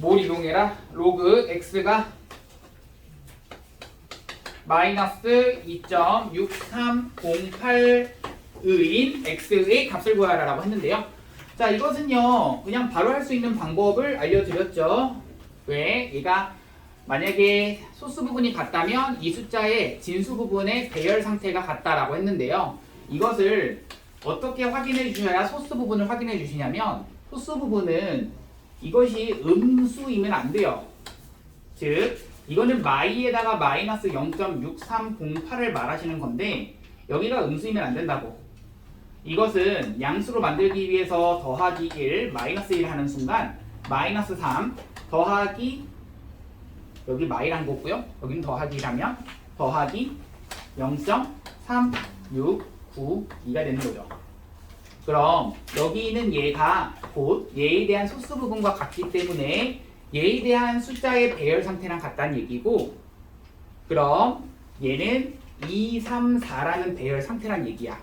뭘 이동해라? 로그 x가 마이너스 2.6308인 x의 값을 구하라 라고 했는데요. 자, 이것은요 그냥 바로 할 수 있는 방법을 알려드렸죠. 왜? 얘가 만약에 소수 부분이 같다면 이 숫자의 진수 부분의 배열 상태가 같다라고 했는데요. 이것을 어떻게 확인해 주셔야 소수 부분을 확인해 주시냐면, 소수 부분은 이것이 음수이면 안 돼요. 즉 이거는 마이에다가 마이너스 0.6308을 말하시는 건데, 여기가 음수이면 안 된다고. 이것은 양수로 만들기 위해서 더하기 1, 마이너스 1 하는 순간 마이너스 3 더하기, 여기 마이란 거고요. 여기는 더하기라면 더하기 0.3692가 되는 거죠. 그럼 여기는 얘가 곧 얘에 대한 소수 부분과 같기 때문에 얘에 대한 숫자의 배열 상태랑 같다는 얘기고, 그럼 얘는 2, 3, 4라는 배열 상태란 얘기야.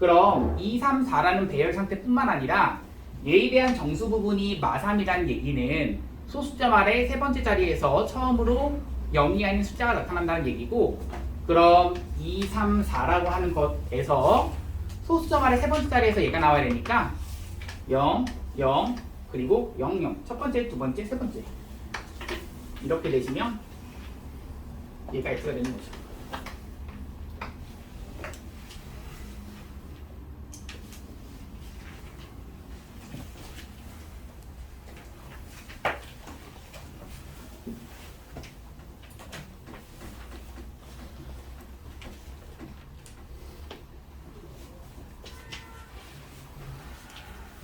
그럼 2, 3, 4라는 배열 상태뿐만 아니라 얘에 대한 정수 부분이 마3이라는 얘기는 소수점 아래 세 번째 자리에서 처음으로 0이 아닌 숫자가 나타난다는 얘기고, 그럼 2, 3, 4라고 하는 것에서 소수점 아래 세 번째 자리에서 얘가 나와야 되니까 0, 0, 그리고 0, 0. 첫 번째, 두 번째, 세 번째. 이렇게 되시면 얘가 x가 되는 거죠.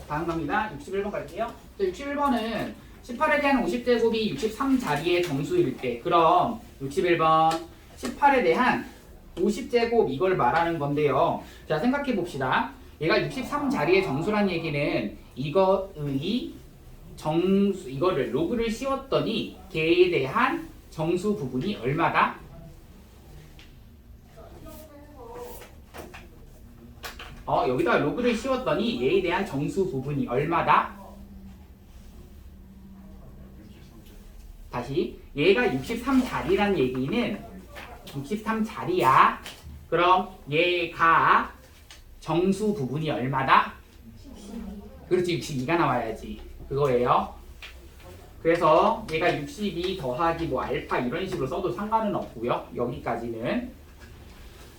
다음 갑니다. 61번 갈게요. 61번은 18에 대한 50제곱이 63자리의 정수일 때, 그럼 61번 18에 대한 50제곱 이걸 말하는 건데요. 자, 생각해 봅시다. 얘가 63자리의 정수란 얘기는 이거의 정수, 이거를 로그를 씌웠더니 걔에 대한 정수 부분이 얼마다? 여기다 로그를 씌웠더니 얘에 대한 정수 부분이 얼마다? 다시, 얘가 63자리란 얘기는 63자리야. 그럼 얘가 정수 부분이 얼마다? 그렇지, 62가 나와야지. 그거예요. 그래서 얘가 62 더하기 뭐 알파 이런 식으로 써도 상관은 없고요. 여기까지는.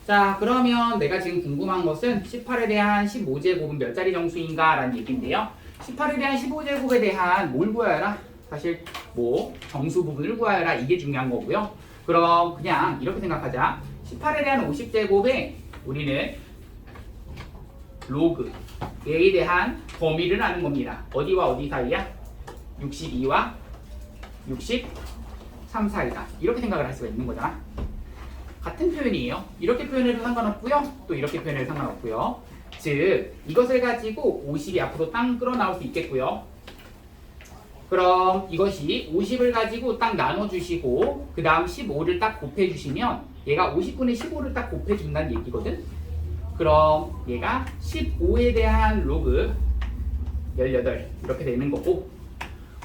자, 그러면 내가 지금 궁금한 것은 18에 대한 15제곱은 몇 자리 정수인가 라는 얘기인데요. 18에 대한 15제곱에 대한 뭘 구하여라? 사실 뭐 정수 부분을 구하여라, 이게 중요한 거고요. 그럼 그냥 이렇게 생각하자. 18에 대한 50제곱에 우리는 로그 얘에 대한 범위를 아는 겁니다. 어디와 어디 사이야? 62와 63 사이다. 이렇게 생각을 할 수가 있는 거잖아. 같은 표현이에요. 이렇게 표현해도 상관없고요. 또 이렇게 표현해도 상관없고요. 즉 이것을 가지고 50이 앞으로 땅 끌어 나올 수 있겠고요. 그럼 이것이 50을 가지고 딱 나눠주시고 그 다음 15를 딱 곱해주시면 얘가 50분의 15를 딱 곱해준다는 얘기거든. 그럼 얘가 15에 대한 로그 18 이렇게 되는 거고,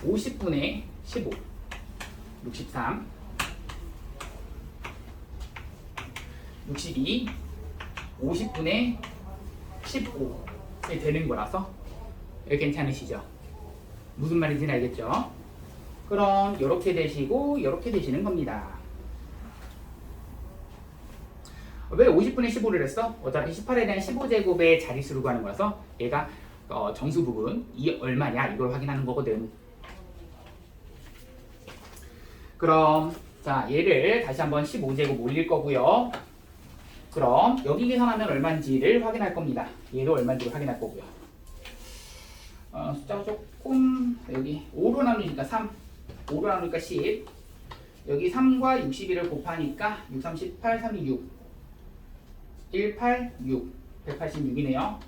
50분의 15 63 62 50분의 15이 되는 거라서 괜찮으시죠? 무슨 말인지 알겠죠? 그럼 이렇게 되시고 이렇게 되시는 겁니다. 왜 50분의 15를 했어? 어차피 18에 대한 15제곱의 자릿수를 구하는 거라서 얘가 정수 부분 이 얼마냐 이걸 확인하는 거거든. 그럼 자, 얘를 다시 한번 15제곱 올릴 거고요. 그럼 여기 계산하면 얼마인지를 확인할 겁니다. 얘도 얼마인지를 확인할 거고요. 숫자가 조금, 여기 5로 나누니까 3, 5로 나누니까 10, 여기 3과 61을 곱하니까 6, 3, 18, 3, 6, 1, 8, 6, 186이네요.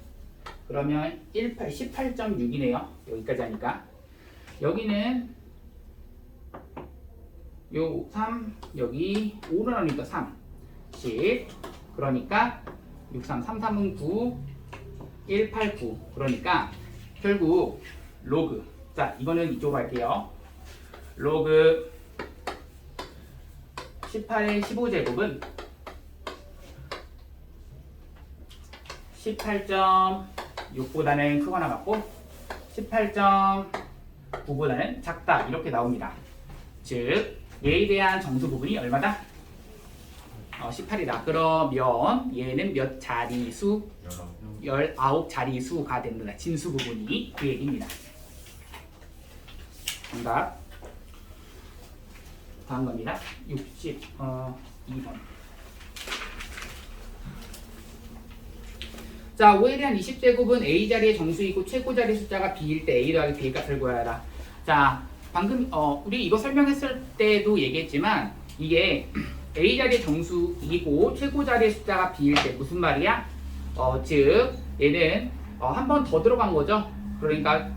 그러면 18이네요. 여기까지 하니까. 여기는 요 3, 여기 5로 나누니까 3, 10, 그러니까 6, 3, 3, 3은 9, 1, 8, 9. 그러니까 결국 로그. 자, 이거는 이쪽으로 할게요. 로그 18의 15제곱은 18.6보다는 크거나 같고 18.9보다는 작다 이렇게 나옵니다. 즉 얘에 대한 정수 부분이 얼마다? 18이다. 그러면 얘는 몇 자리수? 19자리수가 된다. 진수 부분이 그 얘기입니다. 정답. 다음 겁니다. 62번. 자, 5에 대한 20제곱은 A 자리의 정수이고 최고 자리 숫자가 B일 때 A 더하기 B의 값을 구하라. 자, 방금 우리 이거 설명했을 때도 얘기했지만 이게 A 자리의 정수이고 최고 자리의 숫자가 B일 때 무슨 말이야? 즉 얘는 한 번 더 들어간 거죠. 그러니까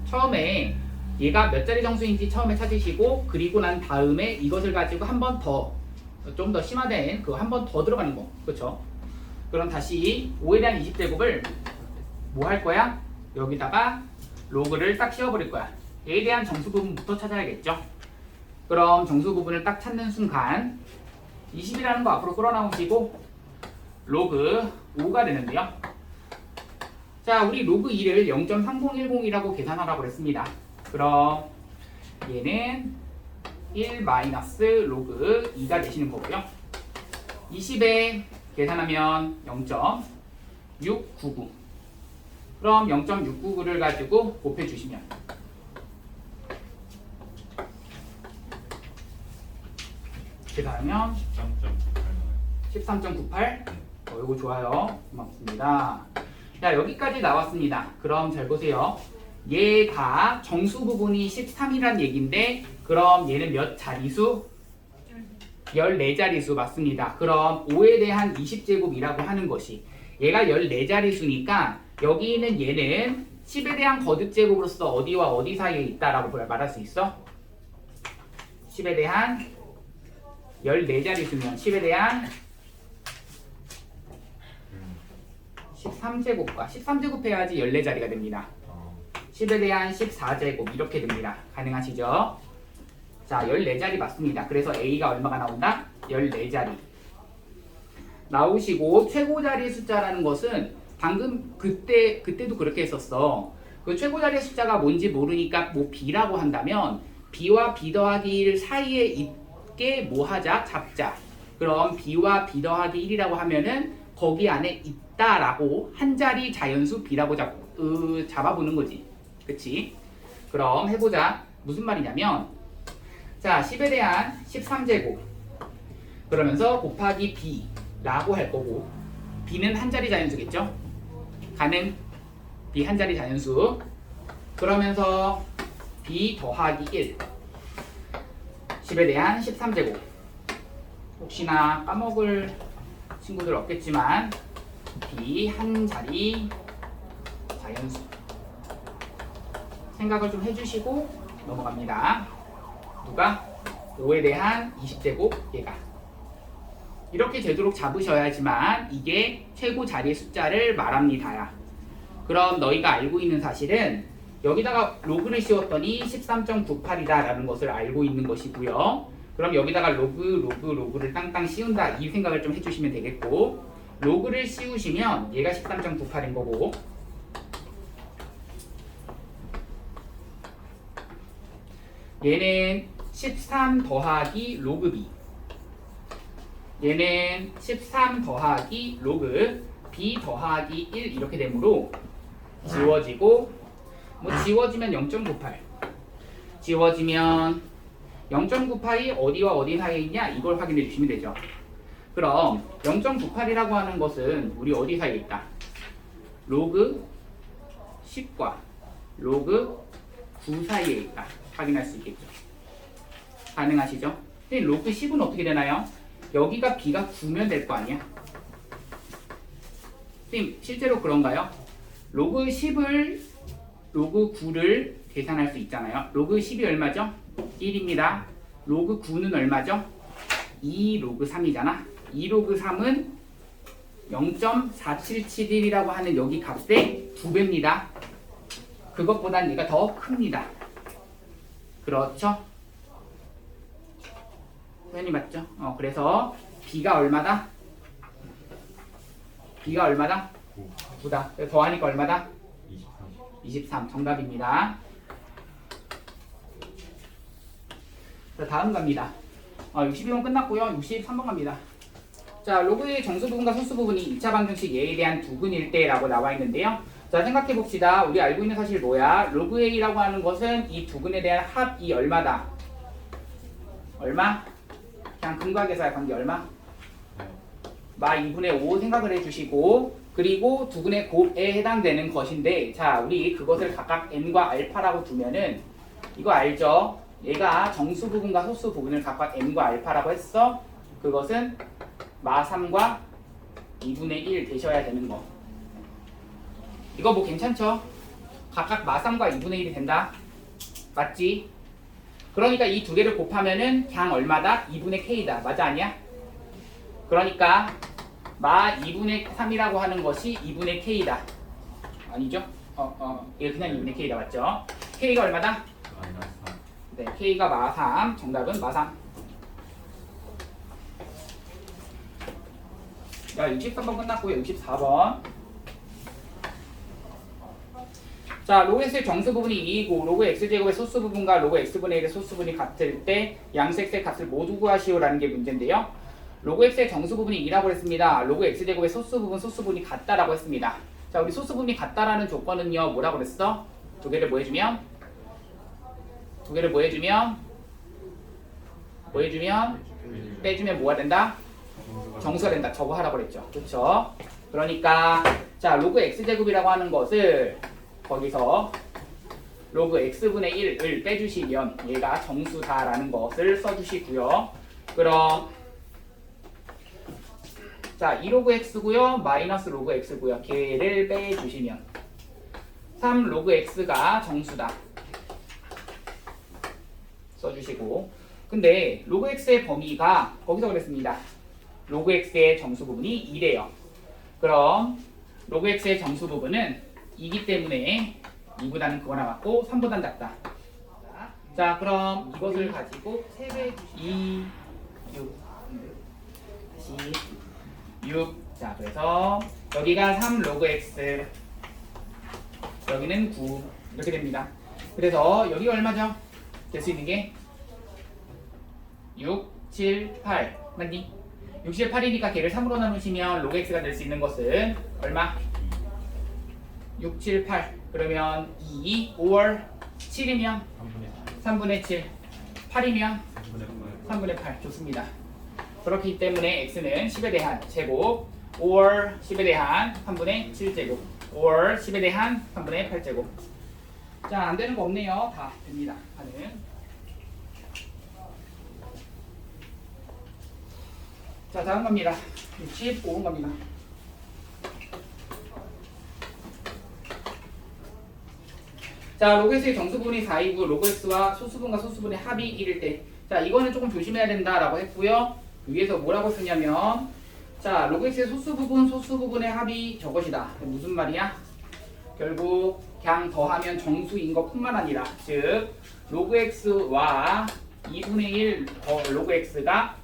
처음에 얘가 몇 자리 정수인지 처음에 찾으시고 그리고 난 다음에 이것을 가지고 한 번 더 좀 더 심화된 그 한 번 더 들어가는 거. 그렇죠? 그럼 다시 5에 대한 20제곱을 뭐 할 거야? 여기다가 로그를 딱 씌워버릴 거야. 얘에 대한 정수 부분부터 찾아야겠죠. 그럼 정수 부분을 딱 찾는 순간 20이라는 거 앞으로 끌어나오시고 로그 5가 되는데요. 자, 우리 로그 2를 0.3010이라고 계산하라고 그랬습니다. 그럼 얘는 1 마이너스 로그 2가 되시는 거고요. 20에 계산하면 0.699. 그럼 0.699를 가지고 곱해주시면 계산하면 13.98. 이거 좋아요. 고맙습니다. 자, 여기까지 나왔습니다. 그럼 잘 보세요. 얘가 정수 부분이 13이란 얘기인데 그럼 얘는 몇 자리수? 14자리수 맞습니다. 그럼 5에 대한 20제곱이라고 하는 것이 얘가 14자리수니까 여기 있는 얘는 10에 대한 거듭제곱으로서 어디와 어디 사이에 있다라고 말할 수 있어? 10에 대한 14자리수면 10에 대한 13제곱과 13제곱 해야지 14자리가 됩니다. 10에 대한 14제곱 이렇게 됩니다. 가능하시죠? 자, 14자리 맞습니다. 그래서 A가 얼마가 나온다? 14자리. 나오시고 최고 자리 숫자라는 것은 방금 그때도 그렇게 했었어. 그 최고 자리 숫자가 뭔지 모르니까 뭐 B라고 한다면 B와 B 더하기 1 사이에 있게 뭐 하자? 잡자. 그럼 B와 B 더하기 1이라고 하면은 거기 안에 있다라고 한 자리 자연수 B라고 잡아보는 거지. 그치? 그럼 해보자. 무슨 말이냐면 자, 10에 대한 13제곱 그러면서 곱하기 B라고 할 거고 B는 한 자리 자연수겠죠? 가능? B 한 자리 자연수 그러면서 B 더하기 1 10에 대한 13제곱 혹시나 까먹을 친구들 없겠지만 B 한 자리 자연수 생각을 좀 해주시고 넘어갑니다. 누가? 5에 대한 20제곱 얘가 이렇게 되도록 잡으셔야지만 이게 최고 자리의 숫자를 말합니다. 그럼 너희가 알고 있는 사실은 여기다가 로그를 씌웠더니 13.98이다 라는 것을 알고 있는 것이고요. 그럼 여기다가 로그를 땅땅 씌운다 이 생각을 좀 해주시면 되겠고 로그를 씌우시면 얘가 13.98인 거고 얘는 13 더하기 로그 B 얘는 13 더하기 로그 B 더하기 1 이렇게 되므로 지워지고 뭐 지워지면 0.98 지워지면 0.98이 어디와 어디 사이에 있냐 이걸 확인해 주시면 되죠. 그럼 0.98이라고 하는 것은 우리 어디 사이에 있다? 로그 10과 로그 9 사이에 있다. 확인할 수 있겠죠. 가능하시죠? 근데 로그 10은 어떻게 되나요? 여기가 B가 9면 될 거 아니야? 선생님 실제로 그런가요? 로그 10을 로그 9를 계산할 수 있잖아요. 로그 10이 얼마죠? 1입니다. 로그 9는 얼마죠? 2 로그 3이잖아. 2 로그 3은 0.4771이라고 하는 여기 값의 2배입니다. 그것보단 얘가 더 큽니다. 그렇죠? 당연히 맞죠? 그래서 B가 얼마다? B가 얼마다? 9다. 더하니까 얼마다? 23. 정답입니다. 자, 다음 갑니다. 62번 끝났고요. 63번 갑니다. 자, 로그의 정수 부분과 소수 부분이 2차 방정식 A에 대한 두근일 때라고 나와 있는데요. 자, 생각해 봅시다. 우리 알고 있는 사실 뭐야? 로그 A라고 하는 것은 이 두근에 대한 합이 얼마다? 얼마? 그냥 근각에서의 관계 얼마? 마 2분의 5 생각을 해주시고, 그리고 두근의 곱에 해당되는 것인데, 자, 우리 그것을 각각 n과 알파라고 두면은 이거 알죠? 얘가 정수 부분과 소수 부분을 각각 n과 알파라고 했어. 그것은 마 3과 2분의 1 되셔야 되는 거. 이거 뭐 괜찮죠? 각각 마 3과 2분의 1이 된다. 맞지? 그러니까 이 두 개를 곱하면은 그냥 얼마다? 2분의 k다. 맞아 아니야? 그러니까 마 2분의 3이라고 하는 것이 2분의 k다. 아니죠? 이게 그냥 2분의 k다. 맞죠? k가 얼마다? 네, k가 마 3. 정답은 마 3. 자, 63번 끝났고요. 64번. 자, 로그 x의 정수 부분이 2이고 로그 x제곱의 소수 부분과 로그 x분의 1의 소수 부분이 같을 때 양수 x의 값을 모두 구하시오라는 게 문제인데요. 로그 x의 정수 부분이 2라고 했습니다. 로그 x제곱의 소수 부분이 같다라고 했습니다. 자, 우리 소수 부분이 같다라는 조건은요. 뭐라고 그랬어? 두 개를 뭐 해주면? 빼주면 뭐가 된다? 정수가 된다. 저거 하라고 그랬죠. 그렇죠? 그러니까 자, 로그 x제곱이라고 하는 것을 거기서 로그 x분의 1을 빼주시면 얘가 정수다라는 것을 써주시고요. 그럼 자, 2로그 x고요. 마이너스 로그 x고요. 걔를 빼주시면 3로그 x가 정수다. 써주시고, 근데 로그 x의 범위가 거기서 그랬습니다. 로그 x의 정수 부분이 2래요. 그럼 로그 x의 정수 부분은 2기 때문에 2보다는 그거나 같고 3보다는 작다. 자, 그럼 이것을 가지고 3배 2, 6 다시 6. 자, 그래서 여기가 3 로그 x, 여기는 9 이렇게 됩니다. 그래서 여기가 얼마죠? 될 수 있는 게 6, 7, 8 맞니? 6, 7, 8이니까 걔를 3으로 나누시면 로그 x가 될 수 있는 것은 얼마? 6, 7, 8 그러면 2, 5월 7이면 3분의 7 8이면 3분의 8 좋습니다. 그렇기 때문에 x는 10에 대한 제곱 5월 10에 대한 3분의 7제곱 5월 10에 대한 3분의 8제곱. 자, 안 되는 거 없네요. 다 됩니다. 하는. 자, 다음 갑니다. 65번 갑니다. 자, 로그 x의 정수분이 4이고 로그 x와 소수분과 소수분의 합이 1일 때, 자, 이거는 조금 조심해야 된다라고 했고요. 위에서 뭐라고 쓰냐면, 자, 로그 x의 소수부분의 합이 저것이다. 무슨 말이야? 결국 그냥 더하면 정수인 것뿐만 아니라, 즉 로그 x와 2분의 1 로그 x가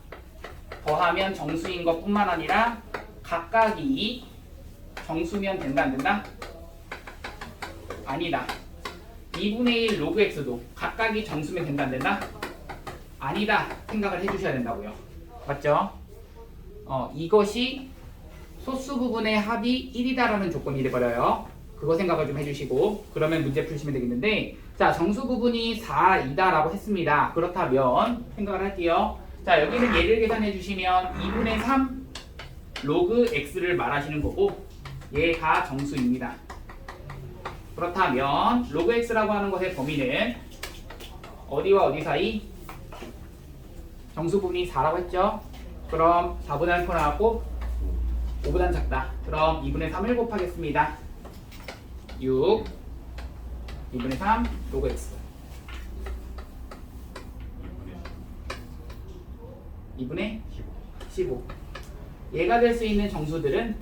더하면 정수인 것뿐만 아니라 각각이 정수면 된다 안 된다? 아니다. 2분의 1 로그 x도 각각이 정수면 된다 안 된다? 아니다 생각을 해주셔야 된다고요. 맞죠? 이것이 소수 부분의 합이 1이다라는 조건이 돼버려요. 그거 생각을 좀 해주시고 그러면 문제 풀시면 되겠는데, 자, 정수 부분이 4이다라고 했습니다. 그렇다면 생각을 할게요. 자, 여기는 얘를 계산해 주시면 2분의 3 로그 x를 말하시는 거고 얘가 정수입니다. 그렇다면 로그 x라고 하는 것의 범위는 어디와 어디 사이? 정수 부분이 4라고 했죠? 그럼 4보다는 커 나왔고 5보다는 작다. 그럼 2분의 3을 곱하겠습니다. 6 2분의 3 로그 x 2분의 15. 얘가 될 수 있는 정수들은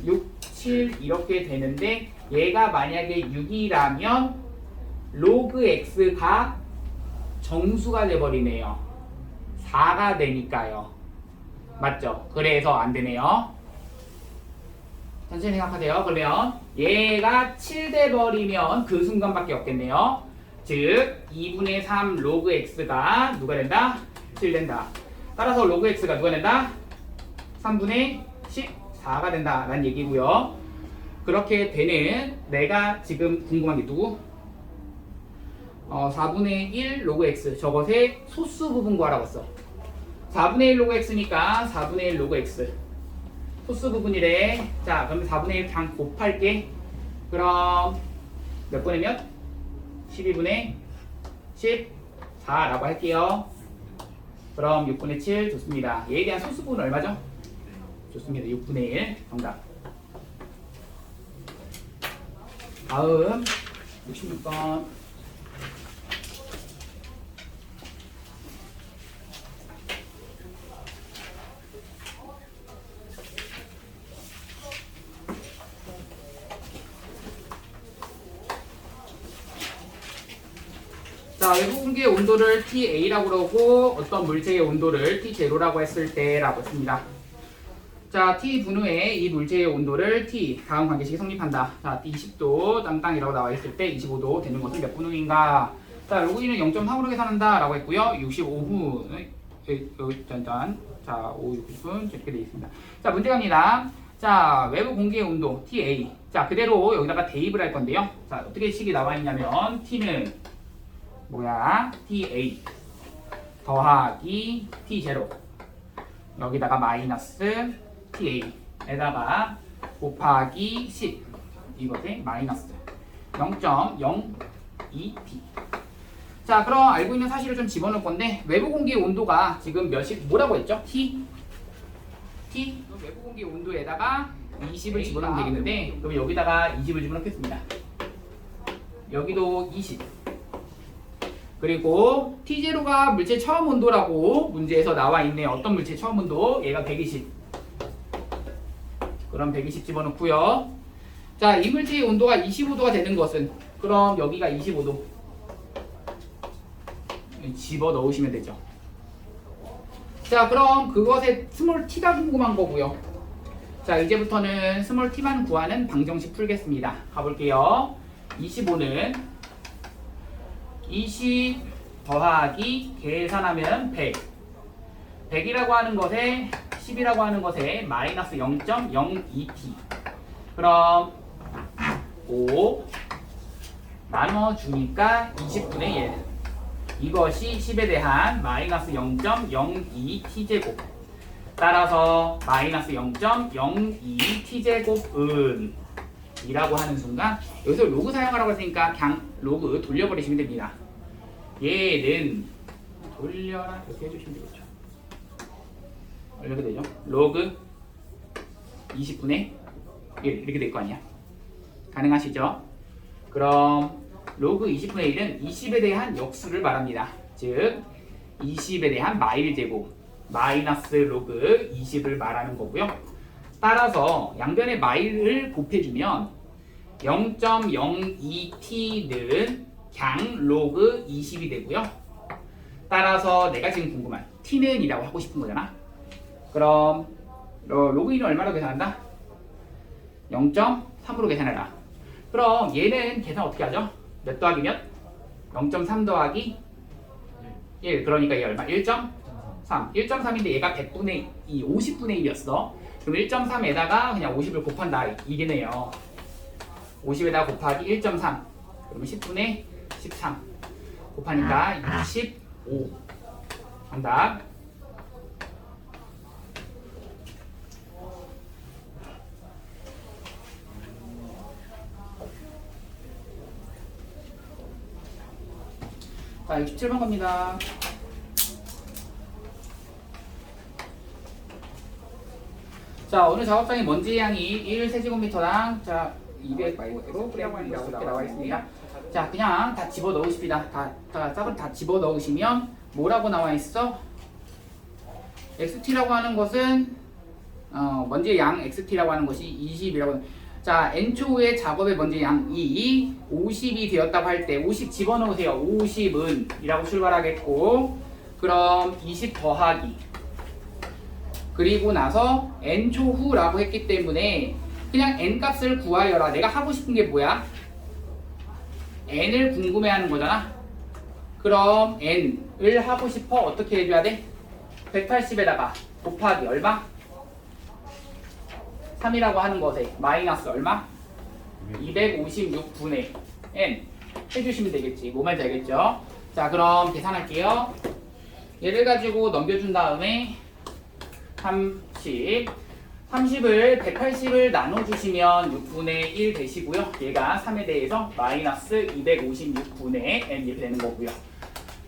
6, 7 이렇게 되는데 얘가 만약에 6이라면 로그 x가 정수가 돼버리네요. 4가 되니까요. 맞죠? 그래서 안 되네요. 천천히 생각하세요. 그러면 얘가 7돼 버리면 그 순간밖에 없겠네요. 즉 2분의 3 로그 x가 누가 된다? 7 된다. 따라서 로그 x가 누가 된다? 3분의 14가 된다 라는 얘기고요. 그렇게 되는 내가 지금 궁금한 게 누구? 4분의 1 로그 x 저것의 소수 부분 구하라고 했어. 4분의 1 로그 x니까 4분의 1 로그 x 소수 부분이래. 자, 그러면 4분의 1 그냥 곱할게. 그럼 몇 분의 몇? 12분의 14라고 할게요. 그럼 6분의 7 좋습니다. 얘에 대한 소수 부분은 얼마죠? 좋습니다. 6분의 1 정답. 다음 66번. 자, 외부 공기의 온도를 TA라고 그러고 어떤 물체의 온도를 T0라고 했을 때라고 했습니다. 자, T 분후에 이 물체의 온도를 T 다음 관계식이 성립한다. 자, T20도 땅땅이라고 나와 있을 때 25도 되는 것은 몇 분 후인가? 자, 로그인은 0.3으로 계산한다 라고 했고요. 65분 짠짠. 자, 5, 60분 이렇게 되어 있습니다. 자, 문제 갑니다. 자, 외부 공기의 온도 TA. 자, 그대로 여기다가 대입을 할 건데요. 자, 어떻게 식이 나와 있냐면 T는 뭐야? TA 더하기 T0 여기다가 마이너스 TA에다가 곱하기 10 이것에 마이너스 0.02T. 자, 그럼 알고 있는 사실을 좀 집어넣을 건데 외부 공기의 온도가 지금 몇이 뭐라고 했죠? T 외부 공기 온도에다가 20을 집어넣으면 되겠는데 그럼 여기다가 20을 집어넣겠습니다. 여기도 20. 그리고 T0가 물체 처음 온도라고 문제에서 나와 있네. 어떤 물체 처음 온도? 얘가 120. 그럼 120 집어넣고요. 자, 이 물체의 온도가 25도가 되는 것은 그럼 여기가 25도 집어넣으시면 되죠. 자, 그럼 그것의 스몰 t가 궁금한 거고요. 자, 이제부터는 스몰 t만 구하는 방정식 풀겠습니다. 가볼게요. 25는 20 더하기 계산하면 100. 100이라고 하는 것에 10이라고 하는 것에 마이너스 0.02t. 그럼 5 나눠주니까 20분의 1. 이것이 10에 대한 마이너스 0.02t제곱. 따라서 마이너스 0.02t제곱은 이라고 하는 순간 여기서 로그 사용하라고 했으니까 그냥 로그 돌려버리시면 됩니다. 얘는 돌려라 이렇게 해주시면 되겠죠. 이렇게 되죠. 로그 20분의 1 이렇게 될 거 아니야. 가능하시죠? 그럼 로그 20분의 1은 20에 대한 역수를 말합니다. 즉 20에 대한 마일 제곱 마이너스 로그 20을 말하는 거고요. 따라서 양변의 마일을 곱해주면 0.02t는 그냥 로그 20이 되고요. 따라서 내가 지금 궁금한 t는 이라고 하고 싶은 거잖아. 그럼 로그 1은 얼마로 계산한다? 0.3으로 계산해라. 그럼 얘는 계산 어떻게 하죠? 몇 더하기 몇? 0.3 더하기 1. 그러니까 얘 얼마? 1.3. 1.3인데 얘가 100분의 2, 50분의 1이었어. 그럼 1.3에다가 그냥 50을 곱한다. 이게네요. 50에다가 곱하기 1.3. 그러면 10분의 13. 곱하니까 25. 정답. 자, 67번 갑니다. 자, 오늘 작업장의 먼지 양이 1세제곱미터당 자 200마이크로그램이라고 나와 있습니다. 자, 그냥 다 집어 넣으십니다. 싹을 다 집어 넣으시면 뭐라고 나와 있어? XT라고 하는 것은 먼지의 양 XT라고 하는 것이 20이라고. 자, n초의 작업의 먼지 양이 50이 되었다고 할 때 50 집어넣으세요. 50은 이라고 출발하겠고, 그럼 20 더하기 그리고 나서 n 초후라고 했기 때문에 그냥 n 값을 구하여라. 내가 하고 싶은 게 뭐야? n을 궁금해하는 거잖아. 그럼 n을 하고 싶어 어떻게 해줘야 돼? 180에다가 곱하기 얼마? 3이라고 하는 것에 마이너스 얼마? 256분의 n 해주시면 되겠지. 뭐 말인지 알겠죠? 자, 그럼 계산할게요. 얘를 가지고 넘겨준 다음에 30을 180을 나눠주시면 6분의 1 되시고요. 얘가 3에 대해서 마이너스 256분의 n 이렇게 되는 거고요.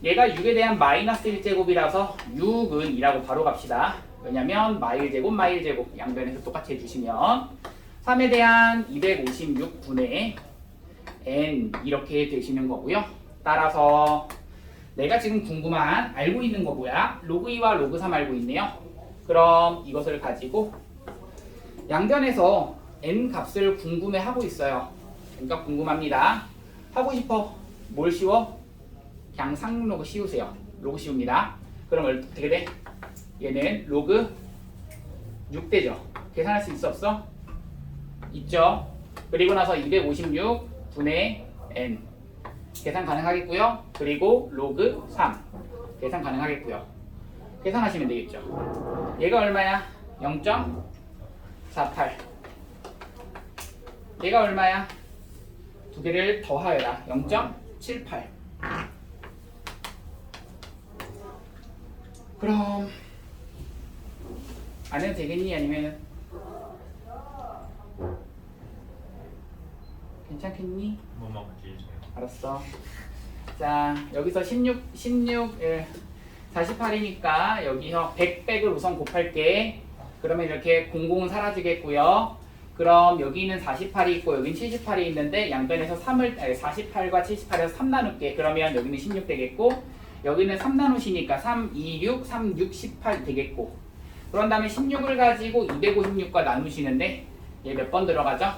얘가 6에 대한 마이너스 1제곱이라서 6은 2라고 바로 갑시다. 왜냐면 마일제곱 양변에서 똑같이 해주시면 3에 대한 256분의 n 이렇게 되시는 거고요. 따라서 내가 지금 궁금한 알고 있는 거 뭐야? 로그 2와 로그 3 알고 있네요. 그럼 이것을 가지고 양변에서 n 값을 궁금해하고 있어요. n 값 궁금합니다. 하고 싶어. 뭘 씌워? 그냥 상로그 씌우세요. 로그 씌웁니다. 그럼 어떻게 돼? 얘는 로그 6대죠. 계산할 수 있어 없어? 있죠. 그리고 나서 256분의 n 계산 가능하겠고요. 그리고 로그 3 계산 가능하겠고요. 계산하시면 되겠죠. 얘가 얼마야? 0.48. 얘가 얼마야? 두 개를 더하여라. 0.78. 그럼 안 해도 되겠니? 아니면 괜찮겠니? 뭐만 같이 해주세요. 알았어. 자, 여기서 48이니까 여기서 100을 우선 곱할게. 그러면 이렇게 00은 사라지겠고요. 그럼 여기는 48이 있고 여기는 78이 있는데 양변에서 48과 78에서 3 나눌게. 그러면 여기는 16 되겠고 여기는 3 나누시니까 3, 2, 6, 3, 6, 18 되겠고 그런 다음에 16을 가지고 256과 나누시는데 얘 몇 번 들어가죠?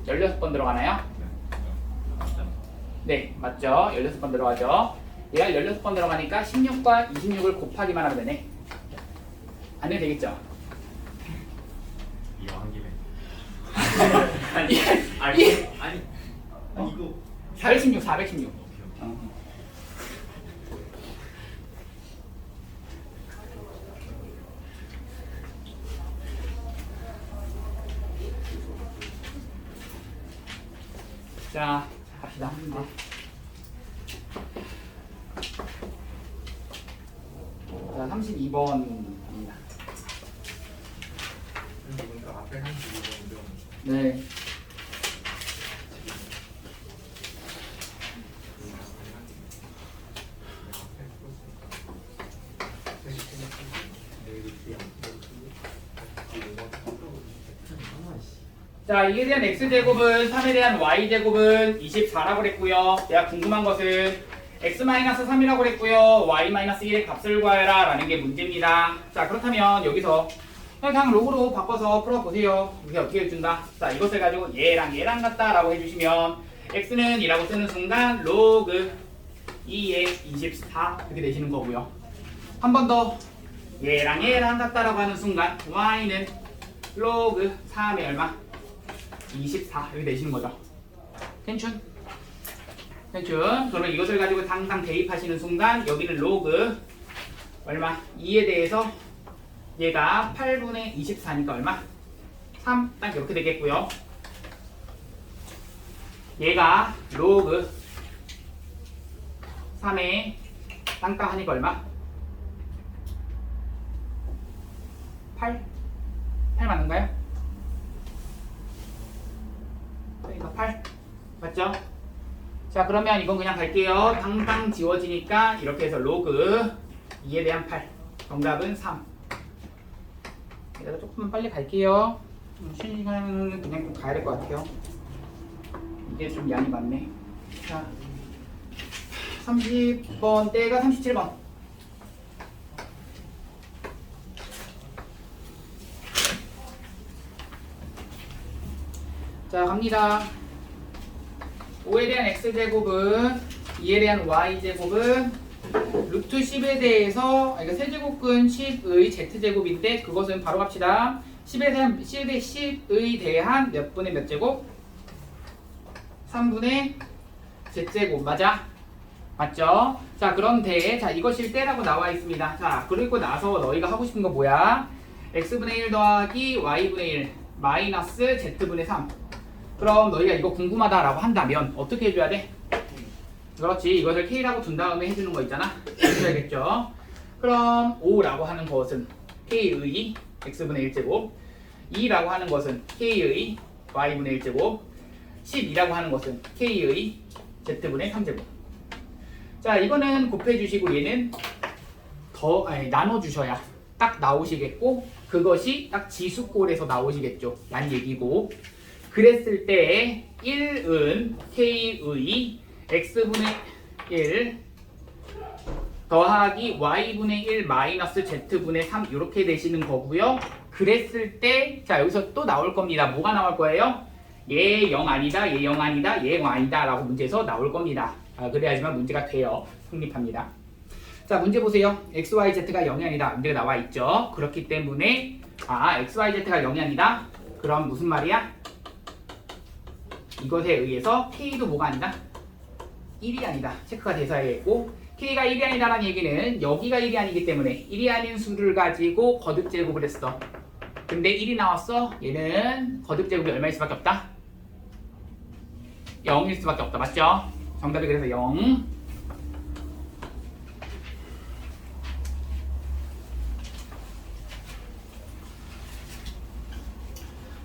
16번 들어가나요? 네, 맞죠? 16번 들어가죠. 얘가 16번 들어가니까 16과 26을 곱하기만 하면 되네. 안 해도 되겠죠? 이거 한 김에. 아니, 이거 416, 416. 자, 갑시다. 자, 32번입니다. 그러니까 앞에 32번 네. 자, 이에 대한 x제곱은 3에 대한 y제곱은 24라고 그랬고요. 내가 궁금한 것은 x-3이라고 그랬고요. y-1의 값을 구하여라 라는 게 문제입니다. 자, 그렇다면 여기서 그냥 로그로 바꿔서 풀어보세요. 이게 어떻게 해준다? 자, 이것을 가지고 얘랑 같다 라고 해주시면 x는 2라고 쓰는 순간 로그 2의 24 이렇게 되시는 거고요. 한 번 더 얘랑 같다라고 하는 순간 y는 로그 3의 얼마? 24 이렇게 되시는 거죠. 괜춘? 그러면 이것을 가지고 당장 대입하시는 순간 여기는 로그 얼마? 2에 대해서 얘가 8분의 24니까 얼마? 3 딱 이렇게 되겠고요. 얘가 로그 3에 땅땅 하니까 얼마? 8? 8 맞는가요? 그러니까 8 맞죠? 자, 그러면 이건 그냥 갈게요. 당당 지워지니까 이렇게 해서 로그 2에 대한 8 정답은 3. 내가 조금만 빨리 갈게요. 쉬는 시간은 그냥 좀 가야 될 것 같아요. 이게 좀 양이 많네. 자, 30번 때가 37번. 자, 갑니다. 5에 대한 x제곱은 2에 대한 y제곱은 루트 10에 대해서 그러니까 세제곱근 10의 z제곱인데 그것은 바로 갑시다. 10의 대한 몇 분의 몇 제곱? 3분의 z제곱 맞아? 맞죠? 자 그런데 자 이것일 때라고 나와 있습니다. 자 그리고 나서 너희가 하고 싶은 거 뭐야? x분의 1 더하기 y분의 1 마이너스 z분의 3. 그럼 너희가 이거 궁금하다라고 한다면 어떻게 해줘야 돼? 그렇지 이것을 k라고 둔 다음에 해주는 거 있잖아. 해줘야겠죠. 그럼 5라고 하는 것은 k의 x분의 1제곱 2라고 하는 것은 k의 y분의 1제곱 12라고 하는 것은 k의 z분의 3제곱. 자 이거는 곱해주시고 얘는 나눠주셔야 딱 나오시겠고 그것이 딱 지수꼴에서 나오시겠죠. 란 얘기고 그랬을 때 1은 k의 x분의 1 더하기 y분의 1 마이너스 z분의 3 이렇게 되시는 거고요. 그랬을 때 자 여기서 또 나올 겁니다. 뭐가 나올 거예요? 얘 0 아니다, 얘 0 아니다, 얘 0 아니다 라고 문제에서 나올 겁니다. 그래야지만 문제가 돼요. 성립합니다. 자 문제 보세요. x, y, z가 0이 아니다. 문제가 나와 있죠. 그렇기 때문에 x, y, z가 0이 아니다. 그럼 무슨 말이야? 이것에 의해서 k도 뭐가 아니다? 1이 아니다. 체크가 돼서야겠고 k가 1이 아니다라는 얘기는 여기가 1이 아니기 때문에 1이 아닌 수를 가지고 거듭 제곱을 했어. 근데 1이 나왔어. 얘는 거듭 제곱이 얼마일 수밖에 없다? 0일 수밖에 없다. 맞죠? 정답이 그래서 0.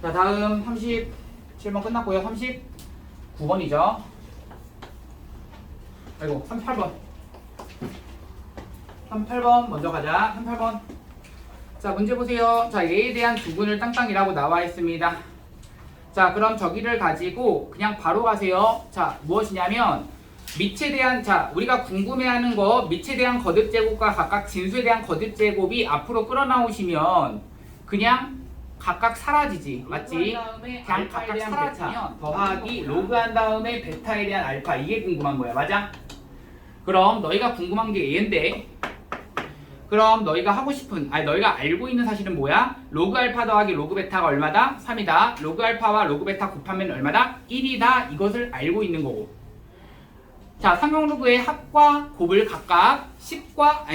자 다음 37번 끝났고요. 39번이죠. 아이고 38번 38번 먼저 가자. 38번 자 문제 보세요. 자 얘에 대한 두분을 땅땅이라고 나와 있습니다. 자 그럼 저기를 가지고 그냥 바로 가세요. 자 무엇이냐면 밑에 대한 자 우리가 궁금해하는 거 밑에 대한 거듭제곱과 각각 진수에 대한 거듭제곱이 앞으로 끌어나오시면 그냥 각각 사라지지. 맞지? 그냥 각각 사라지면 더하기 로그한 다음에 베타에 대한 알파 이게 궁금한 거야. 맞아? 그럼 너희가 궁금한 게 얘인데 그럼 너희가 하고 싶은 너희가 알고 있는 사실은 뭐야? 로그 알파 더하기 로그 베타가 얼마다? 3이다. 로그 알파와 로그 베타 곱하면 얼마다? 1이다. 이것을 알고 있는 거고 자 상용로그의 합과 곱을 각각 10과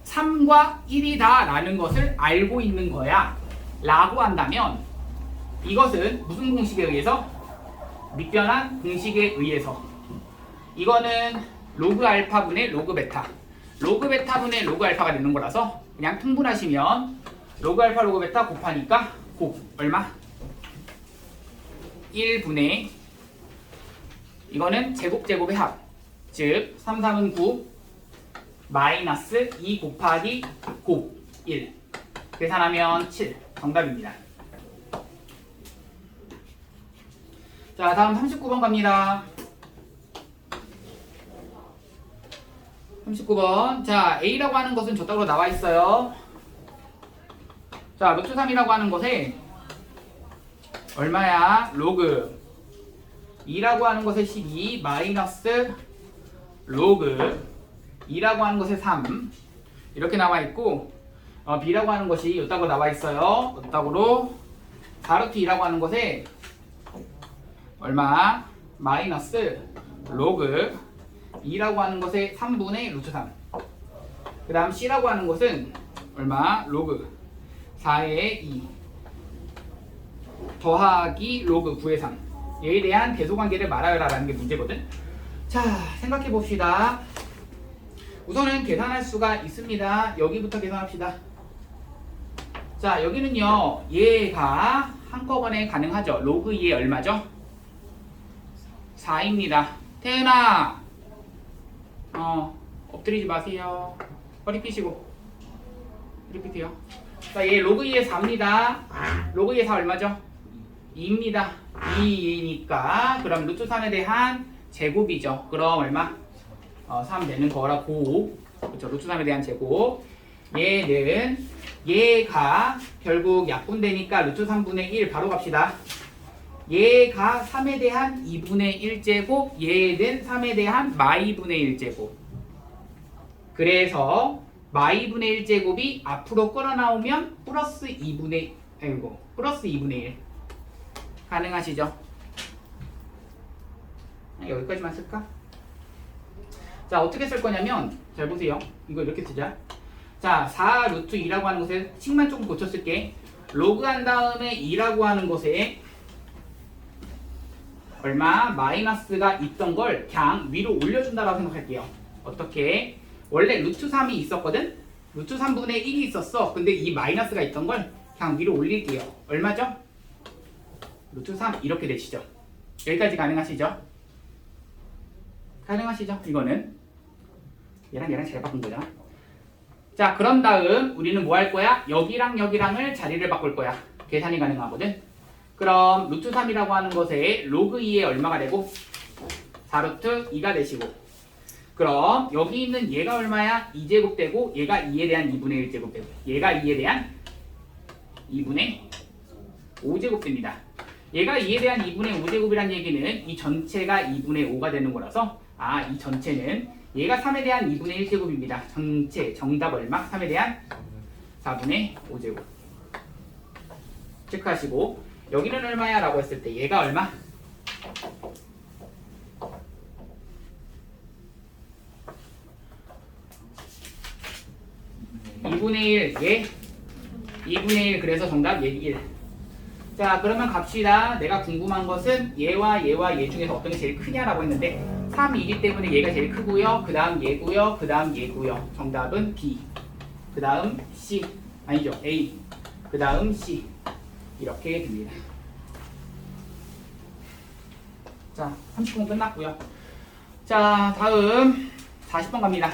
3과 1이다 라는 것을 알고 있는 거야 라고 한다면 이것은 무슨 공식에 의해서? 밑변한 공식에 의해서 이거는 로그 알파분의 로그 베타 로그 베타분의 로그 알파가 되는 거라서 그냥 통분하시면 로그 알파 로그 베타 곱하니까 곱 얼마? 1분의 이거는 제곱제곱의 합 즉 3, 3은 9 마이너스 2 곱하기 곱 1 계산하면 7 정답입니다. 자 다음 39번 갑니다. 39번 자 A라고 하는 것은 저쪽으로 나와 있어요. 자 루트 3이라고 하는 것에 얼마야? 로그 2라고 하는 것에 12 마이너스 로그 2라고 하는 것에 3 이렇게 나와 있고 B라고 하는 것이 이따고 나와 있어요. 이따고로 4루트 2라고 하는 것에 얼마? 마이너스 로그 2라고 하는 것에 3분의 루트 3 그 다음 C라고 하는 것은 얼마? 로그 4의 2 더하기 로그 9의 3 얘에 대한 대소관계를 말하여라 라는 게 문제거든. 자 생각해 봅시다. 우선은 계산할 수가 있습니다. 여기부터 계산합시다. 자 여기는요 얘가 한꺼번에 가능하죠. 로그 2의 얼마죠? 4입니다. 태은아 엎드리지 마세요. 허리 삐시고 허리 삐세요. 자 얘 로그 2의 4입니다. 로그 2의 4 얼마죠? 2입니다. 2니까 그럼 루트 3에 대한 제곱이죠. 그럼 얼마? 3 되는 거라고. 그렇죠. 루트 3에 대한 제곱. 얘가 결국 약분되니까 루트 3분의 1 바로 갑시다. 얘가 3에 대한 2분의 1제곱, 얘는 3에 대한 마이분의 1제곱. 그래서 마이분의 1제곱이 앞으로 끌어나오면 플러스 2분의 플러스 2분의 1 가능하시죠? 여기까지만 쓸까? 자, 어떻게 쓸 거냐면 잘 보세요. 이거 이렇게 쓰자. 자, 4 루트 2라고 하는 곳에 식만 조금 고쳐 쓸게. 로그 한 다음에 2라고 하는 곳에 얼마 마이너스가 있던 걸 그냥 위로 올려준다라고 생각할게요. 어떻게? 원래 루트 3이 있었거든? 루트 3분의 1이 있었어. 근데 이 마이너스가 있던 걸 그냥 위로 올릴게요. 얼마죠? 루트 3 이렇게 되시죠. 여기까지 가능하시죠? 가능하시죠? 이거는 얘랑 잘 바꾼 거잖아. 자, 그런 다음 우리는 뭐 할 거야? 여기랑 여기랑을 자리를 바꿀 거야. 계산이 가능하거든. 그럼 루트 3이라고 하는 것에 로그 2에 얼마가 되고 4루트 2가 되시고, 그럼 여기 있는 얘가 얼마야? 2제곱 되고 얘가 2에 대한 2분의 1제곱 되고 얘가 2에 대한 2분의 5제곱 됩니다. 얘가 2에 대한 2분의 5제곱이란 얘기는 이 전체가 2분의 5가 되는 거라서 이 전체는 얘가 3에 대한 2분의 1제곱입니다. 전체 정답 얼마? 3에 대한 4분의 5제곱 체크하시고, 여기는 얼마야? 라고 했을 때 얘가 얼마? 2분의 1, 얘 2분의 1, 그래서 정답 얘 1. 자, 그러면 갑시다. 내가 궁금한 것은 얘와 얘 중에서 어떤 게 제일 크냐라고 했는데 3이기 때문에 얘가 제일 크고요. 그 다음 얘고요. 그 다음 얘고요. 정답은 B. 그 다음 C. 아니죠. A. 그 다음 C. 이렇게 됩니다. 자, 30분 끝났고요. 자, 다음 40번 갑니다.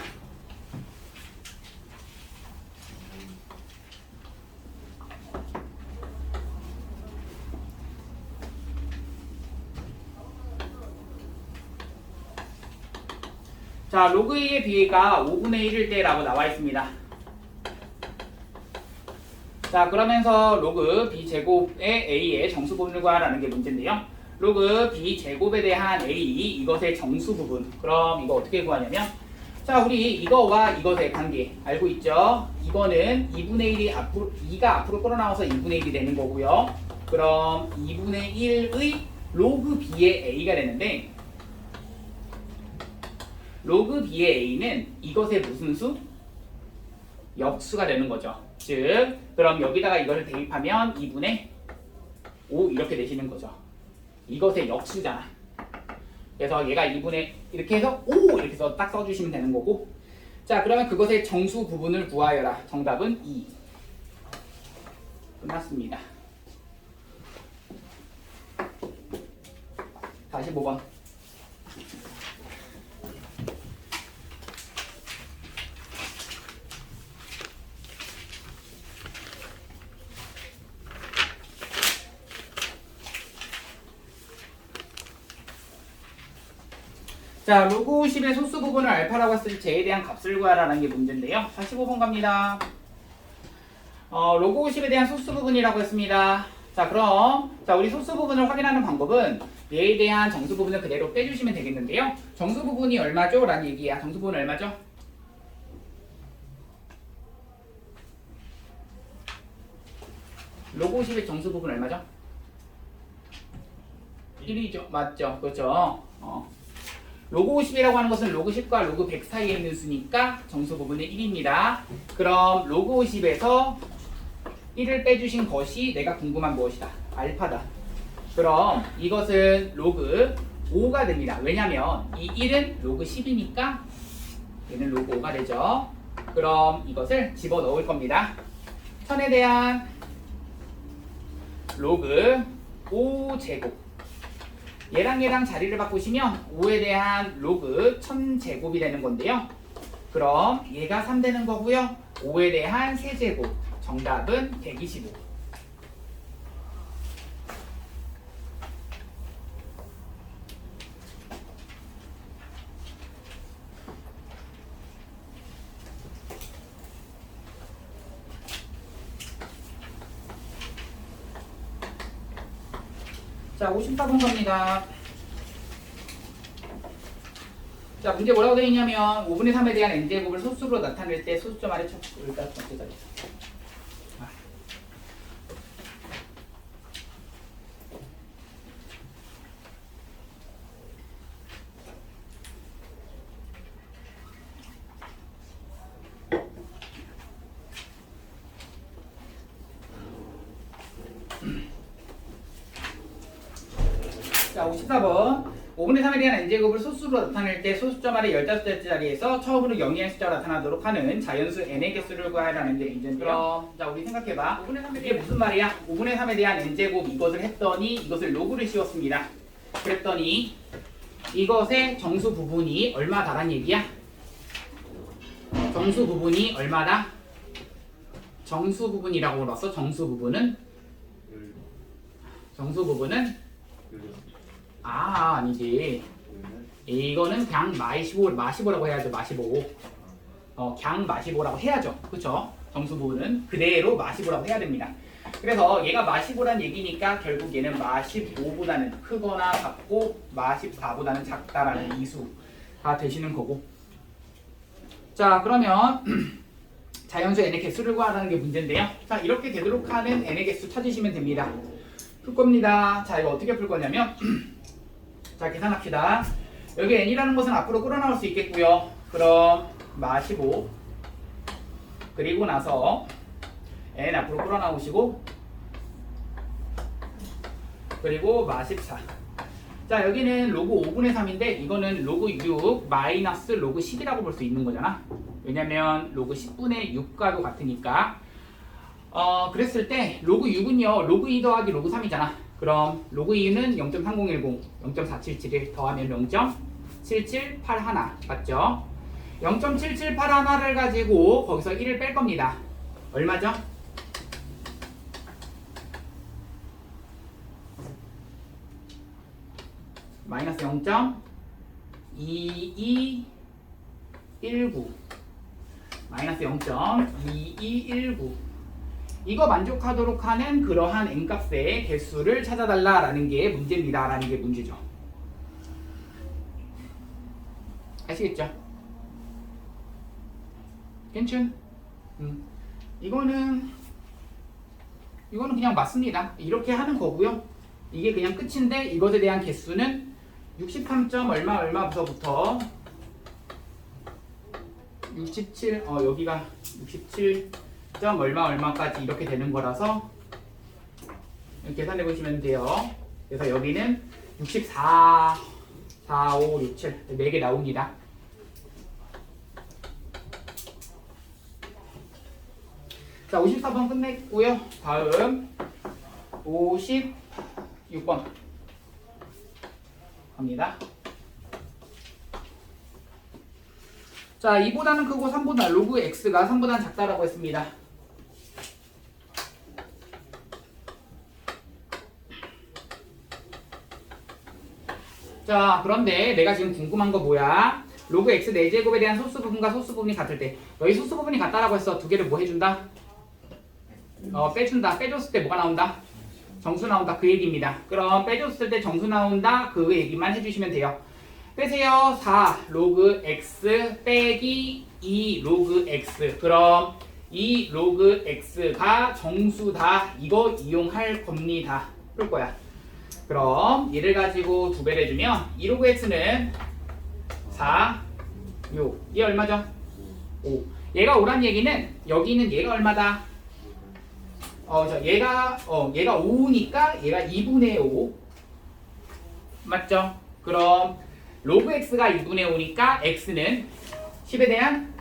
자, 로그 2의 b가 5분의 1일 때라고 나와 있습니다. 자, 그러면서 로그 b 제곱의 a의 정수 부분을 구하라는 게 문제인데요. 로그 b 제곱에 대한 a, 이것의 정수 부분. 그럼 이거 어떻게 구하냐면, 자, 우리 이거와 이것의 관계 알고 있죠? 이거는 2분의 1이 앞으로 2가 앞으로 끌어나와서 2분의 1이 되는 거고요. 그럼 2분의 1의 로그 b의 a가 되는데, 로그 b의 a는 이것의 무슨 수? 역수가 되는 거죠. 즉, 그럼 여기다가 이것을 대입하면 2분의 5 이렇게 되시는 거죠. 이것의 역수잖아. 그래서 얘가 2분의 이렇게 해서 5 이렇게 해서 딱 써주시면 되는 거고. 자, 그러면 그것의 정수 부분을 구하여라. 정답은 2. 끝났습니다. 45번. 자, 로그 50의 소수 부분을 알파라고 했을 때 쟤에 대한 값을 구하라는 게 문제인데요. 45번 갑니다. 로그 50에 대한 소수 부분이라고 했습니다. 자, 그럼 우리 소수 부분을 확인하는 방법은 얘에 대한 정수 부분을 그대로 빼주시면 되겠는데요. 정수 부분이 얼마죠? 라는 얘기야. 정수 부분 얼마죠? 로그 50의 정수 부분 얼마죠? 1이죠. 맞죠? 그렇죠. 로그 50이라고 하는 것은 로그 10과 로그 100 사이에 있는 수니까 정수 부분은 1입니다. 그럼 로그 50에서 1을 빼주신 것이 내가 궁금한 무엇이다? 알파다. 그럼 이것은 로그 5가 됩니다. 왜냐면 이 1은 로그 10이니까 얘는 로그 5가 되죠. 그럼 이것을 집어넣을 겁니다. 1000에 대한 로그 5제곱. 얘랑 자리를 바꾸시면 5에 대한 로그 1000제곱이 되는 건데요. 그럼 얘가 3 되는 거고요. 5에 대한 세제곱. 정답은 125. 자, 54번 갑니다. 자, 문제 뭐라고 되어 있냐면 5분의 3에 대한 n제곱을 소수로 나타낼 때 소수점 아래 일단 어떻게 자, 54번 5분의 3에 대한 n제곱을 소수로 나타낼 때 소수점 아래 15자리 자리에서 처음으로 영이한 숫자가 나타나도록 하는 자연수 n의 개수를 구하라는 게 문제인데요. 자, 우리 생각해봐. 5분의 3 이게 무슨 말이야? 5분의 3에 대한 n제곱 이것을 했더니 이것을 로그를 씌웠습니다. 그랬더니 이것의 정수 부분이 얼마다란 얘기야? 정수 부분이 얼마다? 정수 부분이라고 불렀어. 정수 부분은 아니지. 이거는 그냥 마시보라고 해야죠. 마시보. 그냥 마시보라고 해야죠. 그쵸? 정수 부분은 그대로 마시보라고 해야 됩니다. 그래서 얘가 마시보란 얘기니까 결국 얘는 마시보보다는 크거나 같고 마시바보다는 작다라는 이수가 되시는 거고. 자, 그러면 자연수 n의 개수를 구하라는 게 문제인데요. 자, 이렇게 되도록 하는 n의 개수 찾으시면 됩니다. 풀 겁니다. 자, 이거 어떻게 풀 거냐면 자, 계산합시다. 여기 n이라는 것은 앞으로 끌어나올 수 있겠고요. 그럼 마15 그리고 나서 n 앞으로 끌어나오시고 그리고 마14. 자, 여기는 로그 5분의 3인데 이거는 로그 6 마이너스 로그 10이라고 볼 수 있는 거잖아. 왜냐면 로그 10분의 6과도 같으니까. 그랬을 때 로그 6은요 로그 2 더하기 로그 3이잖아. 그럼 로그 2는 0.3010, 0.4771 더하면 0.7781 맞죠? 0.7781을 가지고 거기서 1을 뺄 겁니다. 얼마죠? 마이너스 0.2219 마이너스 0.2219 이거 만족하도록 하는 그러한 n값의 개수를 찾아달라라는 게 문제입니다. 라는 게 문제죠. 아시겠죠? 괜찮? 이거는 그냥 맞습니다. 이렇게 하는 거고요. 이게 그냥 끝인데 이것에 대한 개수는 63점 얼마부터부터 67 여기가 67점 얼마까지 이렇게 되는 거라서 계산해 보시면 돼요. 그래서 여기는 64 4, 5, 6, 7 4개 나옵니다. 자, 54번 끝냈고요. 다음 56번 갑니다. 자, 2보다는 크고 3보다 로그 x가 3보다는 작다라고 했습니다. 자, 그런데 내가 지금 궁금한 거 뭐야? 로그 x 4제곱에 대한 소수 부분과 소수 부분이 같을 때 너희 소수 부분이 같다라고 해서 두 개를 뭐 해준다? 빼준다. 빼줬을 때 뭐가 나온다? 정수 나온다. 그 얘기입니다. 그럼 빼줬을 때 정수 나온다. 그 얘기만 해주시면 돼요. 빼세요. 4 로그 x 빼기 2 로그 x. 그럼 2 로그 x가 정수다. 이거 이용할 겁니다. 그럴 거야. 그럼 얘를 가지고 2배를 해주면 2 로그 x는 4, 6. 얘 얼마죠? 5. 얘가 5란 얘기는 여기는 얘가 얼마다? 얘가 5니까 얘가 2분의 5 맞죠? 그럼 로그 x가 2분의 5니까 x는 10에 대한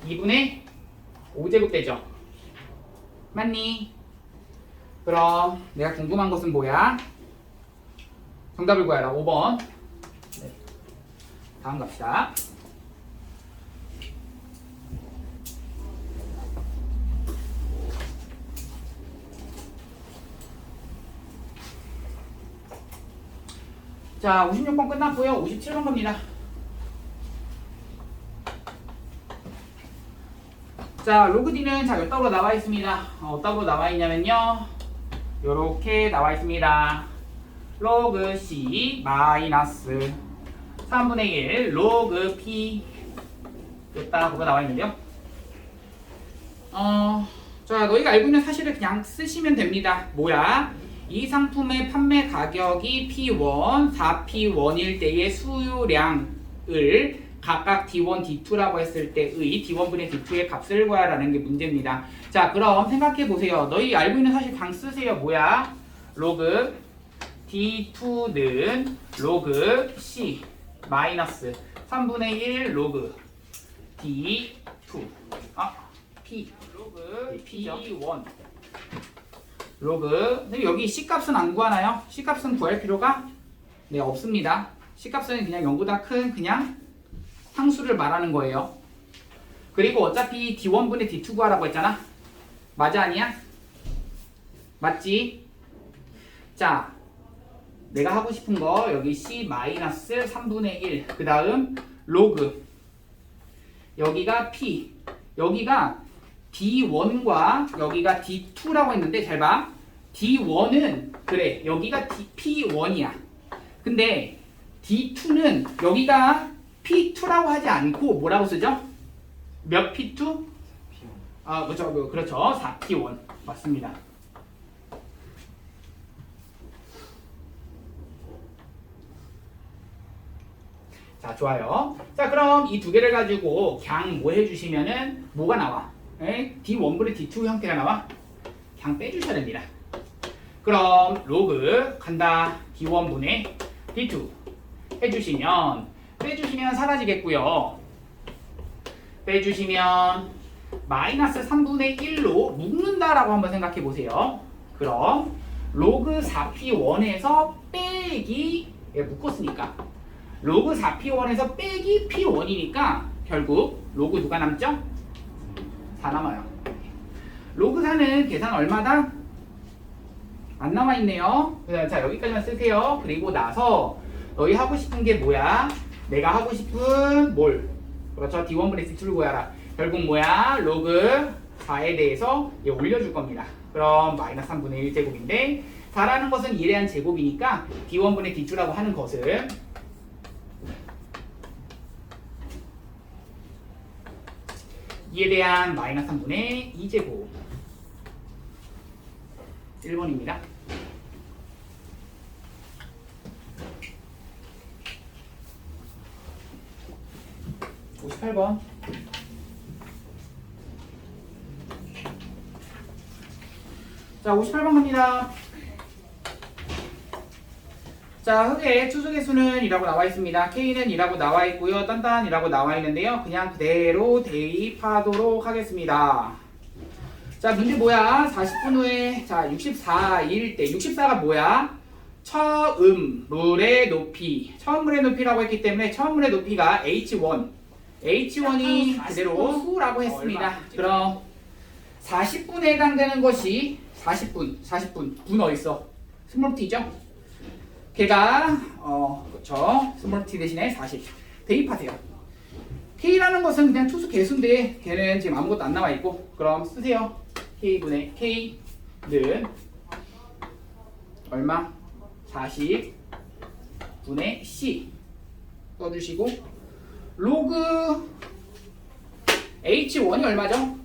2분의 5제곱 되죠? 맞니? 그럼 내가 궁금한 것은 뭐야? 정답을 구해라. 5번. 네. 다음 갑시다. 자, 56번 끝났고요. 57번 갑니다. 자, 로그 D는 자, 몇 답으로 나와 있습니다. 어떻게 나와 있냐면요. 요렇게 나와 있습니다. 로그 C 마이너스 3분의 1 로그 P 됐다. 그거 나와 있는데요. 자, 너희가 알고 있는 사실을 그냥 쓰시면 됩니다. 뭐야? 이 상품의 판매 가격이 P1, 4P1일 때의 수요량을 각각 D1, D2라고 했을 때의 D1분의 D2의 값을 구하라는 게 문제입니다. 자, 그럼 생각해 보세요. 너희 알고 있는 사실 그냥 쓰세요. 뭐야? 로그 D2는 로그 C 마이너스 3분의 1 로그 D2 P 로그 P1 로그 근데 여기 C값은 안 구하나요? C값은 구할 필요가 네 없습니다. C값은 그냥 0보다 큰 그냥 상수를 말하는 거예요. 그리고 어차피 D1분의 D2 구하라고 했잖아. 맞아 아니야? 맞지? 자, 내가 하고 싶은 거 여기 C 마이너스 3분의 1 그 다음 로그 여기가 P 여기가 D1과 여기가 D2라고 했는데 잘 봐. D1은 그래 여기가 P1이야. 근데 D2는 여기가 P2라고 하지 않고 뭐라고 쓰죠? 몇 P2? 아 그렇죠 4P1 맞습니다. 자 좋아요. 자 그럼 이 두 개를 가지고 그냥 뭐 해주시면은 뭐가 나와? D1분의 D2 형태가 나와? 그냥 빼주셔야 됩니다. 그럼 로그 간다 D1분의 D2 해주시면 빼주시면 사라지겠고요. 빼주시면 마이너스 3분의 1로 묶는다라고 한번 생각해 보세요. 그럼 로그 4P1에서 빼기 묶었으니까 로그 4P1에서 빼기 P1이니까 결국 로그 누가 남죠? 4 남아요. 로그 4는 계산 얼마다? 안 남아있네요. 자 여기까지만 쓰세요. 그리고 나서 너희 하고 싶은 게 뭐야? 내가 하고 싶은 뭘? 그렇죠. D1분의 D2를 구하라. 결국 뭐야? 로그 4에 대해서 올려줄 겁니다. 그럼 마이너스 3분의 1제곱인데 4라는 것은 1에 대한 제곱이니까 D1분의 D2라고 하는 것은 2에 대한 마이너스 3분의 2제곱 1번입니다. (58번) 자 58번 갑니다. 자 흑의 추수개수는 이라고 나와 있습니다. K는 이라고 나와 있고요. 딴딴이라고 나와 있는데요. 그냥 그대로 대입하도록 하겠습니다. 자 문제 뭐야? 40분 후에 자 64일 때 64가 뭐야? 처음 물의 높이 처음 물의 높이라고 했기 때문에 처음 물의 높이가 H1 H1이 그대로 수라고 했습니다. 그럼 40분에 해당되는 것이 40분 분 어딨어? 스몰 t죠? 걔가 그렇죠. 스몰 t 대신에 40 대입하세요. K라는 것은 그냥 투수 개수인데 걔는 지금 아무것도 안 나와 있고 그럼 쓰세요. K분의 K는 얼마? 40분의 C 써주시고 로그 H1이 얼마죠?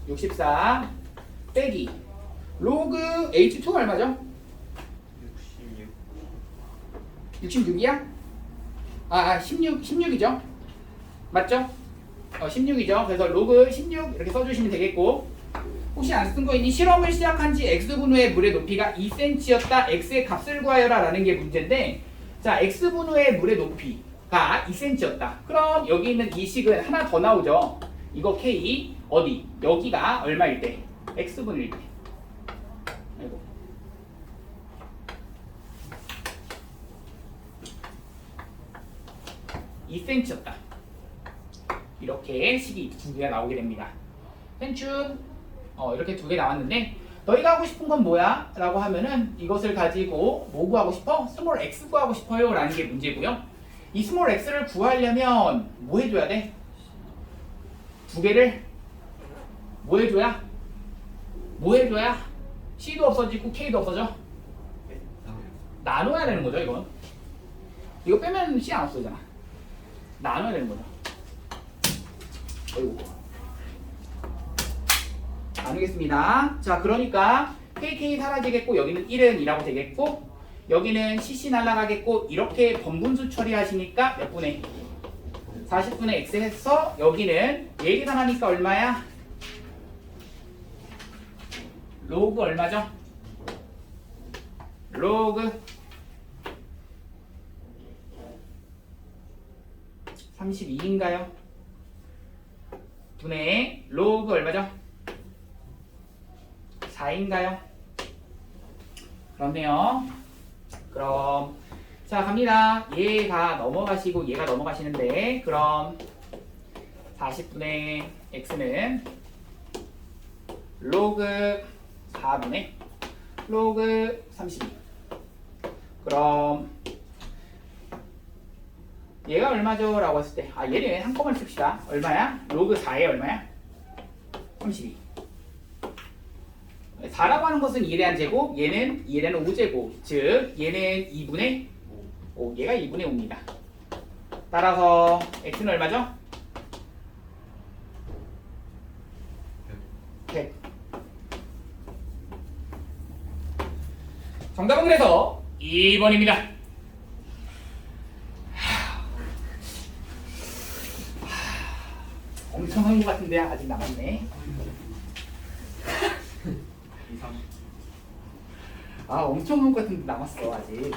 64 빼기 로그 H2가 얼마죠? 66이야? 16이죠? 맞죠? 16이죠? 그래서 로그 16 이렇게 써주시면 되겠고 혹시 안 쓴 거 있니? 실험을 시작한 지 X분 후의 물의 높이가 2cm였다. X의 값을 구하여라 라는 게 문제인데 자 X분 후의 물의 높이가 2cm였다. 그럼 여기 있는 이 식은 하나 더 나오죠? 이거 K 어디? 여기가 얼마일 때? X분일 때. 아이고. (2cm였다) 이렇게 식이 두 개가 나오게 됩니다. 펜춘 이렇게 두 개 나왔는데 너희가 하고 싶은 건 뭐야? 라고 하면은 이것을 가지고 뭐 구하고 싶어? 스몰 x 구하고 싶어요 라는 게 문제고요. 이 스몰 x를 구하려면 뭐 해줘야 돼? 두 개를 뭐 해줘야? 뭐 해줘야? c도 없어지고 k도 없어져? 나눠야 되는 거죠, 이건. 이거 빼면 C 안 없어지잖아. 나눠야 되는 거죠. 어이구. 나누겠습니다. 자, 그러니까 KK 사라지겠고 여기는 1은 2라고 되겠고 여기는 CC 날라가겠고 이렇게 번분수 처리하시니까 몇 분의 40분의 X 해서 여기는 얘계산하니까 얼마야? 로그 얼마죠? 로그 32인가요? 분의 로그 얼마죠? 4인가요? 그렇네요. 그럼 자 갑니다. 얘가 넘어가시고 얘가 넘어가시는데 그럼 40분의 x는 로그 4분의 로그 32. 그럼 얘가 얼마죠? 라고 했을 때 얘는 한꺼번에 씁시다. 얼마야? 로그 4에 얼마야? 32. 4라고 하는 것은 2에 대한 제곱, 얘는 2에 대한 5제곱, 즉 얘는 2분의 5, 얘가 2분의 5입니다. 따라서 x는 얼마죠? 100. 정답은 그래서 2번입니다. 엄청 한 것 같은데 아직 남았네. 2, 3. 엄청 한 것 같은데 남았어 아직.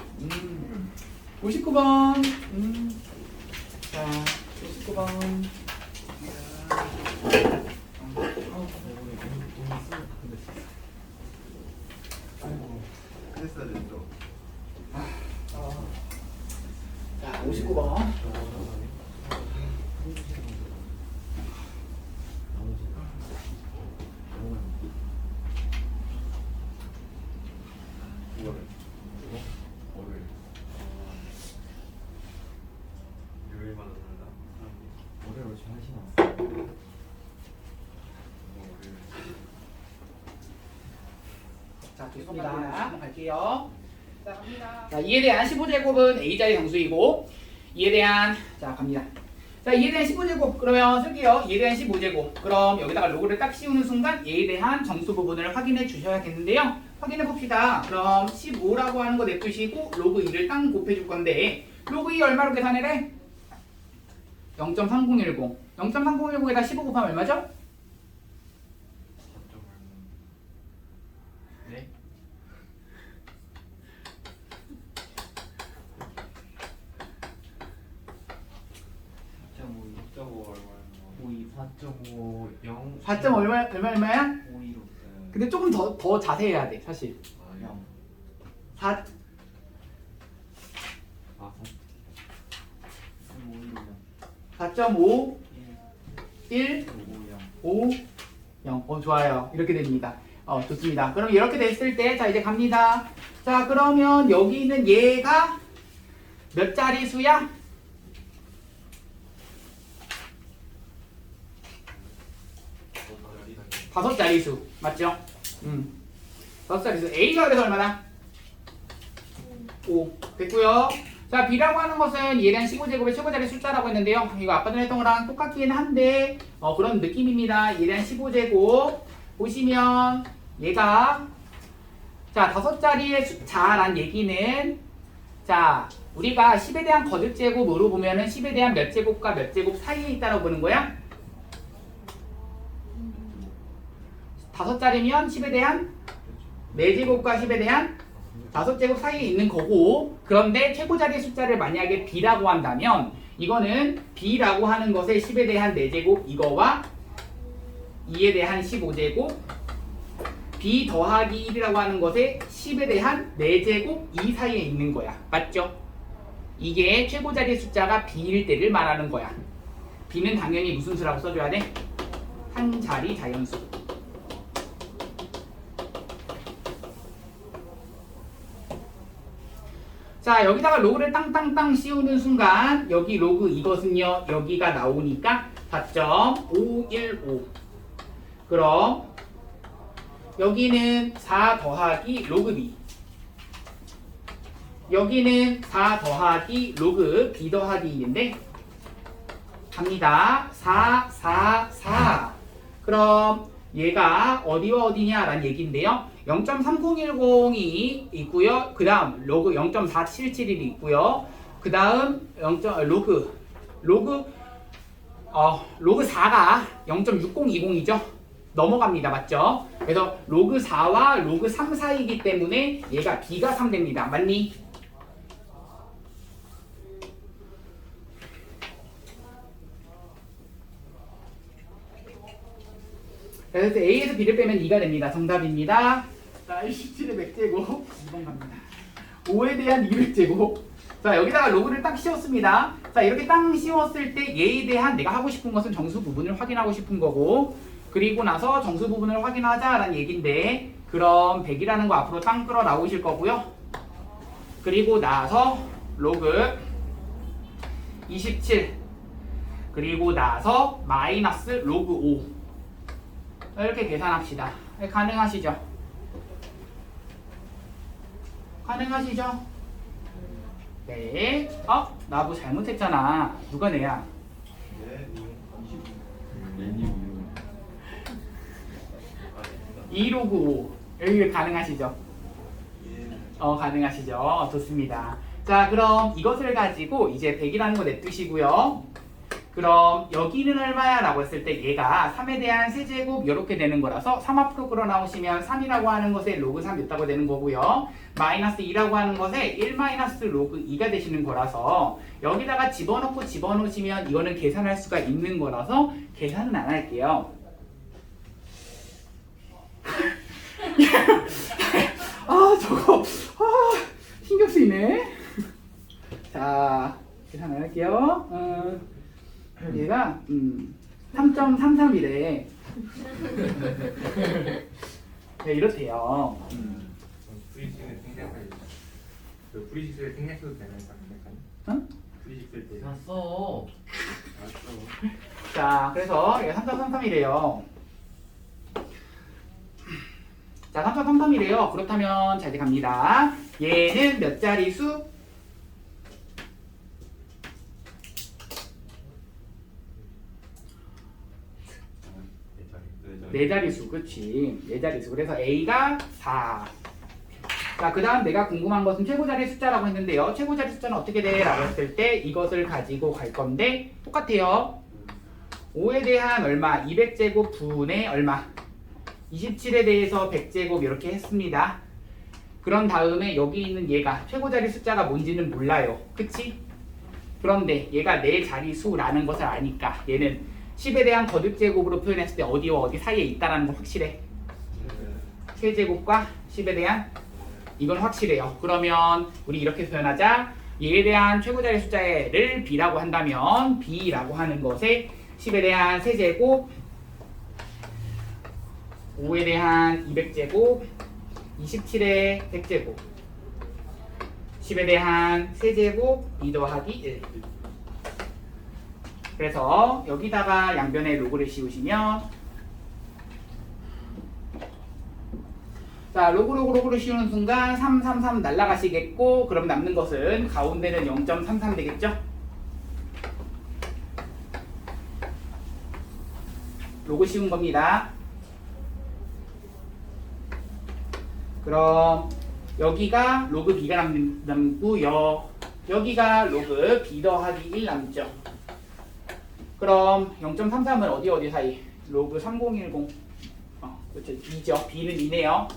59번. 자, 59번. 했어야 되죠. 자, 59번. 요일마다 다르다. 월요일 오시 하시나? 자, 좋습니다. 갈게요. 자, 갑니다. 자, 2에 대한 15제곱은 A자리 상수이고 2에 대한 자, 갑니다. 자, 2에 대한 15제곱 그러면 쓸게요. 2에 대한 15제곱. 그럼 여기다가 로그를 딱 씌우는 순간 얘에 대한 정수 부분을 확인해 주셔야겠는데요. 확인해 봅시다. 그럼 15라고 하는 거 냅두시고 로그 2를 딱 곱해 줄 건데 로그 2 얼마로 계산해래? 0.3010. 0.3010에다 15 곱하면 얼마죠? 네? 뭐 4.5 4점 얼마야? 515 근데 조금 더 자세해야 돼, 사실. 4 아 4.5 1 5 5 0. 좋아요. 이렇게 됩니다. 좋습니다. 그럼 이렇게 됐을 때, 자, 이제 갑니다. 자, 그러면 여기 있는 얘가 몇 자리수야? 다섯 자리수. 맞죠? 5자리수. A가 그래서 얼마나? 5. 됐고요. 자, B라고 하는 것은 얘에 대한 15제곱의 최고자리 숫자라고 했는데요. 이거 아까 전에 했던 거랑 똑같긴 한데 그런 느낌입니다. 얘에 대한 15제곱 보시면 얘가 자 5자리의 숫자란 얘기는 자 우리가 10에 대한 거듭제곱으로 보면은 10에 대한 몇 제곱과 몇 제곱 사이에 있다고 보는 거야. 5자리면 10에 대한 4제곱과 10에 대한 5제곱 사이에 있는 거고 그런데 최고자리 숫자를 만약에 B라고 한다면 이거는 B라고 하는 것의 10에 대한 4제곱 이거와 2에 대한 15제곱 B 더하기 1이라고 하는 것의 10에 대한 4제곱 이 사이에 있는 거야. 맞죠? 이게 최고자리 숫자가 B일 때를 말하는 거야. B는 당연히 무슨 수라고 써줘야 돼? 한 자리 자연수. 자 여기다가 로그를 땅땅땅 씌우는 순간 여기 로그 이것은요 여기가 나오니까 4.515 그럼 여기는 4 더하기 로그 B 여기는 4 더하기 로그 b 더하기 2인데 갑니다. 4, 4, 4. 그럼 얘가 어디와 어디냐 라는 얘기인데요. 0.3010이 있고요. 그 다음 로그 0.477이 있고요. 그 다음 로그 4가 0.6020이죠. 넘어갑니다. 맞죠? 그래서 로그 4와 로그 3 사이이기 때문에 얘가 b가 3 됩니다. 맞니? 그래서 A에서 B를 빼면 2가 됩니다. 정답입니다. 자, 17의 100제곱 2번 갑니다. 5에 대한 200제곱. 자, 여기다가 로그를 딱 씌웠습니다. 자, 이렇게 딱 씌웠을 때 얘에 대한 내가 하고 싶은 것은 정수 부분을 확인하고 싶은 거고, 그리고 나서 정수 부분을 확인하자라는 얘기인데, 그럼 100이라는 거 앞으로 딱 끌어 나오실 거고요. 그리고 나서 로그 27, 그리고 나서 마이너스 로그 5. 이렇게 계산합시다. 가능하시죠? 가능하시죠? 네. 나뭐 잘못했잖아. 누가 내야? 네, 2로그 5. 여기 가능하시죠? 예. 가능하시죠? 좋습니다. 자, 그럼 이것을 가지고 이제 100이라는 거 냅두시고요. 그럼 여기는 얼마야? 라고 했을 때 얘가 3에 대한 세제곱 이렇게 되는 거라서 3 앞으로 끌어 나오시면 3이라고 하는 것에 로그 3 있다고 되는 거고요. 마이너스 2라고 하는 것에 1 마이너스 로그 2가 되시는 거라서 여기다가 집어넣고 집어넣으시면 이거는 계산할 수가 있는 거라서 계산은 안 할게요. 저거 신경 쓰이네. 자, 계산 안 할게요. 얘가 3.33이래. 네, 이렇대요. 프리식스를 생략해도 되나요? 응? 프리식스 때. 샀어. 알았어. 자, 그래서 얘가 3.33이래요. 자, 3.33이래요. 그렇다면 자, 이제 갑니다. 얘는 몇 자리수? 네 자리수, 그렇지. 네 자리수. 그래서 A가 4. 자, 그 다음 내가 궁금한 것은 최고자리 숫자라고 했는데요. 최고자리 숫자는 어떻게 돼? 라고 했을 때 이것을 가지고 갈 건데 똑같아요. 5에 대한 얼마? 200제곱 분의 얼마? 27에 대해서 100제곱 이렇게 했습니다. 그런 다음에 여기 있는 얘가 최고자리 숫자가 뭔지는 몰라요. 그치? 그런데 얘가 네 자리수라는 것을 아니까 얘는 10에 대한 거듭제곱으로 표현했을 때 어디와 어디 사이에 있다는 건 확실해. 세제곱과 10에 대한 이건 확실해요. 그러면 우리 이렇게 표현하자. 얘에 대한 최고자리 숫자를 b라고 한다면 b라고 하는 것에 10에 대한 세제곱, 5에 대한 200제곱, 27의 100제곱, 10에 대한 세제곱 2 더하기 1. 그래서 여기다가 양변에 로그를 씌우시면 자, 로그를 씌우는 순간 3 날라가시겠고, 그럼 남는 것은 가운데는 0.33 되겠죠? 로그 씌운 겁니다. 그럼 여기가 로그 b가 남고요. 여기가 로그 b 더하기 1 남죠. 그럼 0.33은 어디 사이? 로그 3010. 그렇죠. b죠. b는 2네요.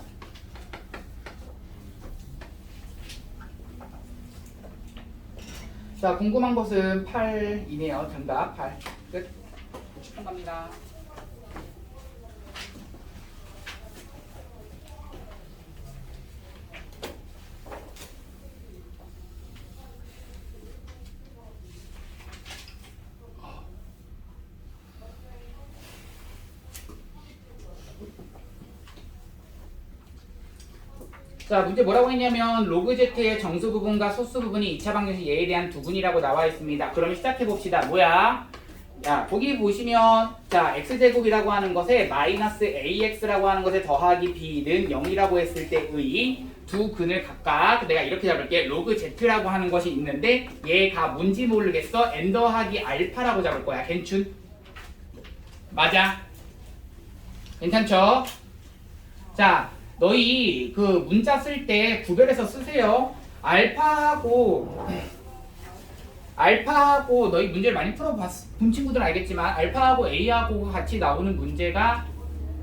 자, 궁금한 것은 8이네요. 정답 8. 끝. 축하합니다. 자, 문제 뭐라고 했냐면 로그 z의 정수 부분과 소수 부분이 2차 방정식 얘에 대한 두분이라고 나와 있습니다. 그러면 시작해 봅시다. 뭐야? 야, 거기 보시면 자, x제곱이라고 하는 것에 마이너스 ax라고 하는 것에 더하기 b는 0이라고 했을 때의 두 근을 각각 내가 이렇게 잡을게. 로그 Z라고 하는 것이 있는데 얘가 뭔지 모르겠어. n 더하기 알파라고 잡을 거야. 괜춘? 맞아? 괜찮죠? 자, 너희 그 문자 쓸 때 구별해서 쓰세요. 알파하고 너희 문제를 많이 본 친구들은 알겠지만 알파하고 A하고 같이 나오는 문제가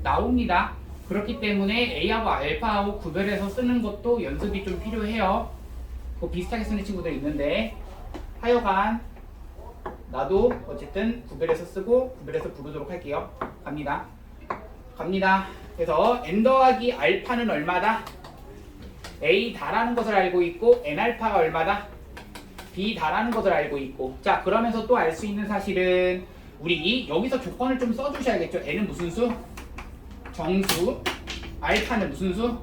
나옵니다. 그렇기 때문에 A하고 알파하고 구별해서 쓰는 것도 연습이 좀 필요해요. 그거 비슷하게 쓰는 친구들 있는데 하여간 나도 어쨌든 구별해서 쓰고 구별해서 부르도록 할게요. 갑니다. 그래서 n 더하기 알파는 얼마다? A 다라는 것을 알고 있고 n 알파가 얼마다? B 다라는 것을 알고 있고. 자, 그러면서 또 알 수 있는 사실은 우리 여기서 조건을 좀 써주셔야겠죠. n은 무슨 수? 정수. 알파는 무슨 수?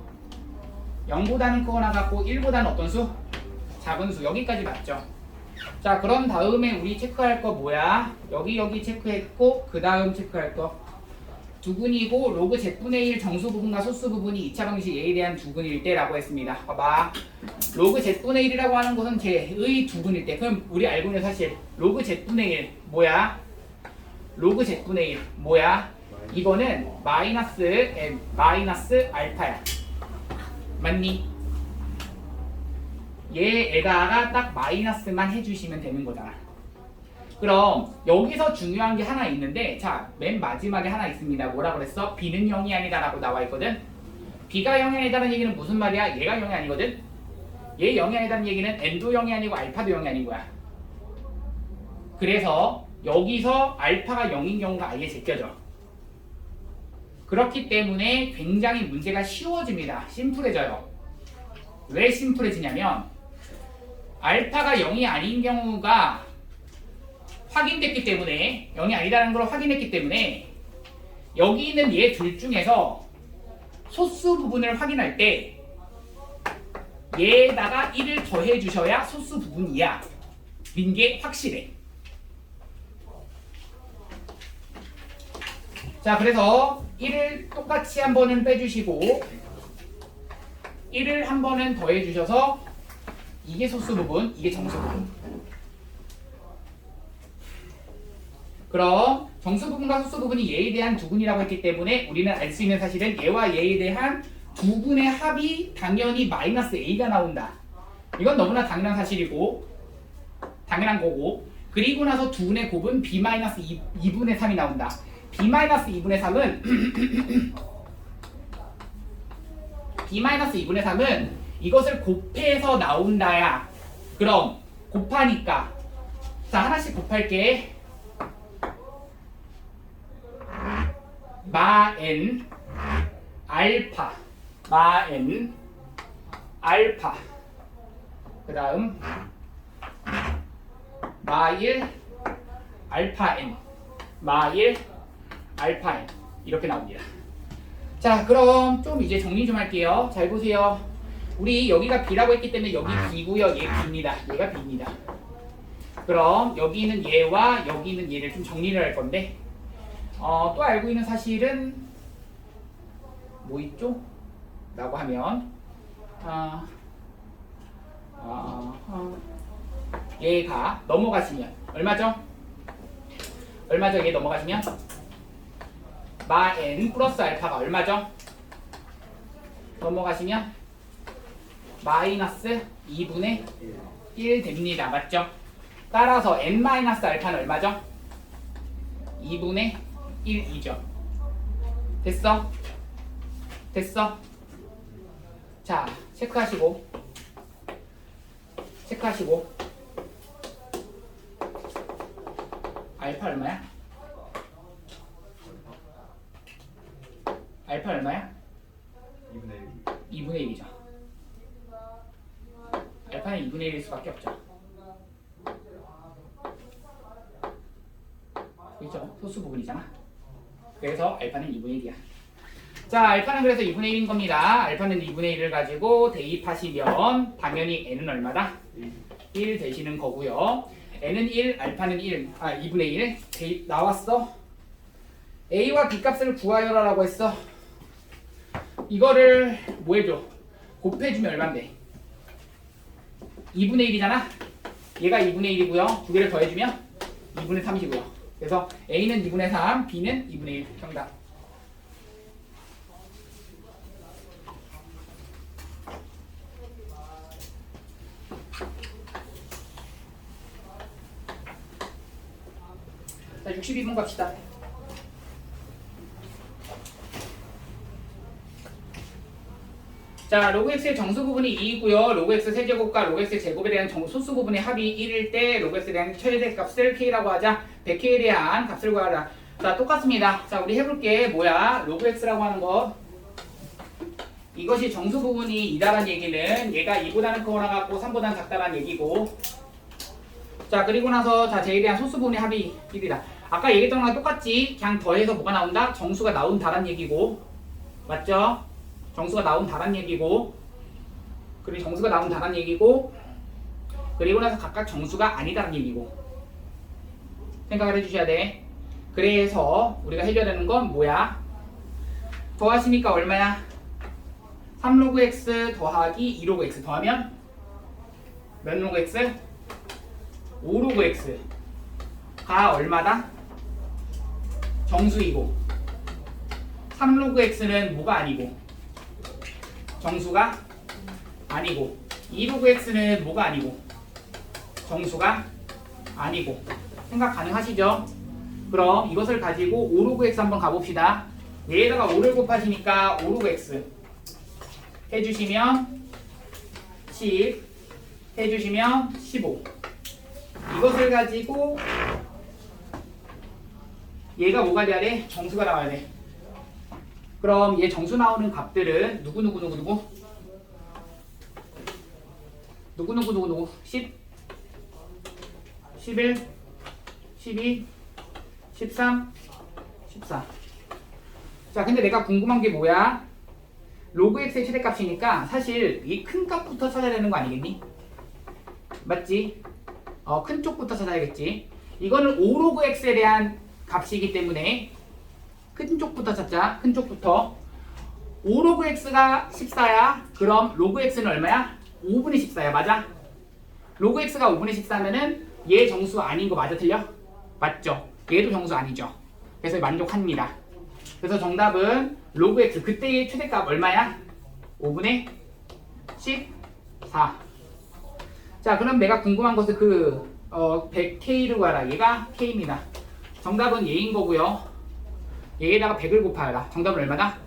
0보다는 크거나 같고 1보다는 어떤 수? 작은 수. 여기까지 맞죠? 자, 그런 다음에 우리 체크할 거 뭐야? 여기 체크했고 그 다음 체크할 거 두근이고 로그 Z분의 1 정수 부분과 소수 부분이 2차 방식 A에 대한 두근일 때라고 했습니다. 봐봐. 로그 Z분의 1이라고 하는 것은 제의 두근일 때. 그럼 우리 알고 있는 사실 로그 Z분의 1 뭐야? 로그 Z분의 1 뭐야? 이거는 마이너스 M 마이너스 알파야. 맞니? 얘에다가 딱 마이너스만 해주시면 되는 거잖아. 그럼 여기서 중요한 게 하나 있는데, 자, 맨 마지막에 하나 있습니다. 뭐라 그랬어? B는 0이 아니다 라고 나와 있거든. B가 0이 아니다는 얘기는 무슨 말이야? 얘가 0이 아니거든. 얘 0이 아니다는 얘기는 N도 0이 아니고 알파도 0이 아닌 거야. 그래서 여기서 알파가 0인 경우가 아예 제껴져. 그렇기 때문에 굉장히 문제가 쉬워집니다. 심플해져요. 왜 심플해지냐면 알파가 0이 아닌 경우가 확인됐기 때문에, 0이 아니다라는 걸 확인했기 때문에 여기 있는 얘 둘 중에서 소수 부분을 확인할 때 얘에다가 1을 더해 주셔야 소수 부분이야 인 게 확실해. 자, 그래서 1을 똑같이 한 번은 빼주시고 1을 한 번은 더해 주셔서 이게 소수 부분, 이게 정수 부분. 그럼 정수 부분과 소수 부분이 얘에 대한 두근이라고 했기 때문에 우리는 알 수 있는 사실은 얘와 얘에 대한 두근의 합이 당연히 마이너스 A가 나온다. 이건 너무나 당연한 사실이고 당연한 거고, 그리고 나서 두근의 곱은 B-2분의 3이 나온다. B-2분의 3은 B-2분의 3은 이것을 곱해서 나온다야. 그럼 곱하니까, 자, 하나씩 곱할게. 마n 알파, 마n 알파, 그 다음 마일 알파 n, 마일 알파 n, 이렇게 나옵니다. 자, 그럼 좀 이제 정리 좀 할게요. 잘 보세요. 우리 여기가 B라고 했기 때문에 여기 B고요. 얘 B입니다. 얘가 B입니다. 그럼 여기 있는 얘와 여기 있는 얘를 좀 정리를 할 건데, 또 알고 있는 사실은 뭐 있죠? 라고 하면 얘가 넘어가시면 얼마죠? 얘 넘어가시면 마 n 플러스 알파가 얼마죠? 넘어가시면 마이너스 2분의 1 됩니다. 맞죠? 따라서 n 마이너스 알파는 얼마죠? 2분의 1이죠. 됐어? 자, 체크하시고 알파 얼마야? 알파 얼마야? 2분의 1이죠. 알파는 2분의 1일 수밖에 없죠. 그렇죠? 소수 부분이잖아. 그래서 알파는 2분의 1이야. 자, 알파는 그래서 2분의 1인 겁니다. 알파는 2분의 1을 가지고 대입하시면 당연히 n은 얼마다? 1 되시는 거고요. n은 1, 알파는 2분의 1 대입 나왔어. a와 b 값을 구하여라 라고 했어. 이거를 뭐 해줘? 곱해주면 얼마인데? 2분의 1이잖아? 얘가 2분의 1이고요. 두 개를 더해주면 2분의 3이고요. 그래서 A는 2분의 3, B는 2분의 1. 정답. 자, 62분 갑시다. 자, 로그 x의 정수 부분이 2이고요. 로그 x 세제곱과 로그 x 제곱에 대한 소수 부분의 합이 1일 때 로그 x에 대한 최대값을 k라고 하자. 100k에 대한 값을 구하라. 자, 똑같습니다. 자, 우리 해볼게. 뭐야? 로그 x라고 하는 거. 이것이 정수 부분이 2다란 얘기는 얘가 2보다는 크거나 같고 3보다는 작다란 얘기고. 자, 그리고 나서 자, 쟤에 대한 소수 부분의 합이 1이다. 아까 얘기했던 거랑 똑같지? 그냥 더해서 뭐가 나온다? 정수가 나온다란 얘기고. 맞죠? 정수가 나온다란 얘기고. 그리고 정수가 나온다란 얘기고. 그리고 나서 각각 정수가 아니다란 얘기고. 생각을 해주셔야 돼. 그래서 우리가 해줘야 되는 건 뭐야? 더하시니까 얼마야? 3로그 x 더하기 2로그 x 더하면 몇 로그 x? 5로그 x가 얼마다? 정수이고 3로그 x는 뭐가 아니고 정수가 아니고 2로그 x는 뭐가 아니고 정수가 아니고. 생각 가능하시죠? 그럼 이것을 가지고 5로그 x 한번 가봅시다. 얘에다가 5를 곱하시니까 5로그 x 해주시면 10 해주시면 15. 이것을 가지고 얘가 뭐가 돼야 돼? 정수가 나와야 돼. 그럼 얘 정수 나오는 값들은 누구 10 11 12 13 14. 자, 근데 내가 궁금한 게 뭐야? 로그 x의 최대값이니까 사실 이 큰 값부터 찾아야 되는 거 아니겠니? 맞지? 큰 쪽부터 찾아야겠지. 이거는 5로그 x에 대한 값이기 때문에 큰 쪽부터 찾자. 큰 쪽부터. 5로그 x가 14야. 그럼 로그 x는 얼마야? 5분의 14야. 맞아? 로그 x가 5분의 14면은 얘 정수 아닌 거 맞아? 틀려? 맞죠? 얘도 정수 아니죠? 그래서 만족합니다. 그래서 정답은 로그 x. 그때의 최대값 얼마야? 5분의 14. 자, 그럼 내가 궁금한 것은 100k를 구하라. 얘가 k입니다. 정답은 얘인 거고요. 얘에다가 100을 곱하라. 정답은 얼마다?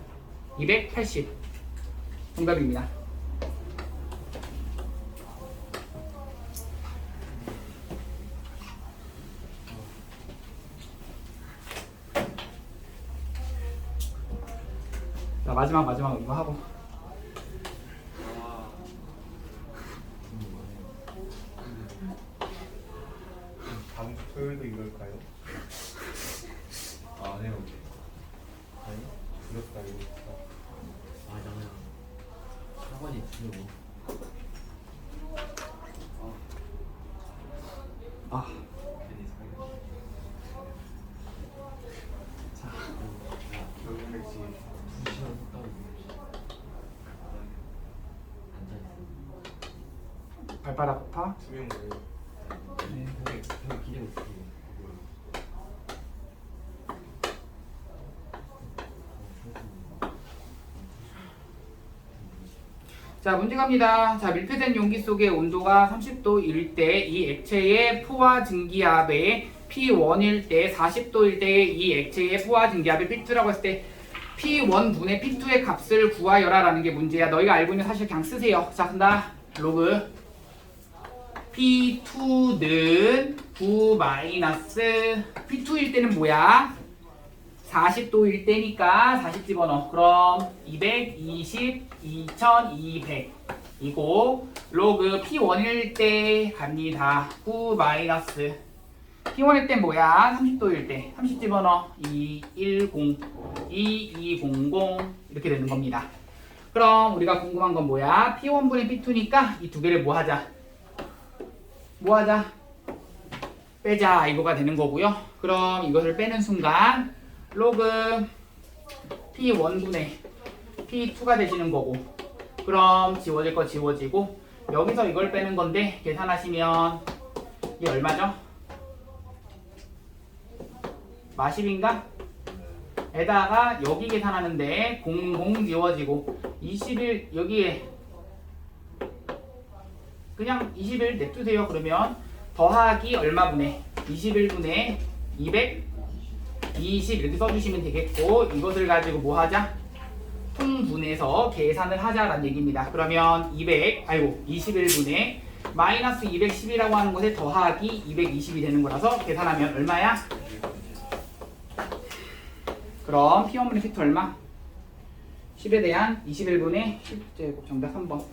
280. 정답입니다. 자, 마지막 이거 하고. 다음 주 토요일도 이럴까요? 아, 네, 오케이. 아니 두렵다 이거. 나는 학원이 두려워. 아, 괜히 살려. 자, 결국에 지금 2시간 했다고 앉아있어. 발바닥 아파? 투명 거예요. 형 기대고 있어. 자, 문제 갑니다. 자, 밀폐된 용기 속의 온도가 30도일 때 이 액체의 포화 증기압에 P1일 때 40도일 때 이 액체의 포화 증기압이 P2라고 했을 때 P1분의 P2의 값을 구하여라 라는 게 문제야. 너희가 알고 있는 사실 그냥 쓰세요. 자, 간다. 로그 P2는 9 마이너스 P2일 때는 뭐야? 40도일 때니까 40 집어넣어. 그럼 220, 2200 이고 로그 P1일 때 갑니다. 9 마이너스 P1일 때 뭐야? 30도일 때 30 집어넣어. 210, 2200 이렇게 되는 겁니다. 그럼 우리가 궁금한 건 뭐야? P1분의 P2니까 이 두 개를 뭐 하자? 빼자 이거가 되는 거고요. 그럼 이것을 빼는 순간 로그 P1분의 P2가 되시는 거고 그럼 지워질 거 지워지고 여기서 이걸 빼는 건데 계산하시면 이게 얼마죠? 마십인가? 에다가 여기 계산하는데 00 지워지고 21 여기에 그냥 21 냅두세요. 그러면 더하기 얼마분의 21분의 220 이렇게 써주시면 되겠고 이것을 가지고 뭐 하자? 통분해서 계산을 하자라는 얘기입니다. 그러면 21분의 마이너스 210이라고 하는 것에 더하기 220이 되는 거라서 계산하면 얼마야? 그럼 P1분의 P2 얼마? 10에 대한 21분의 10제곱 정답 3번.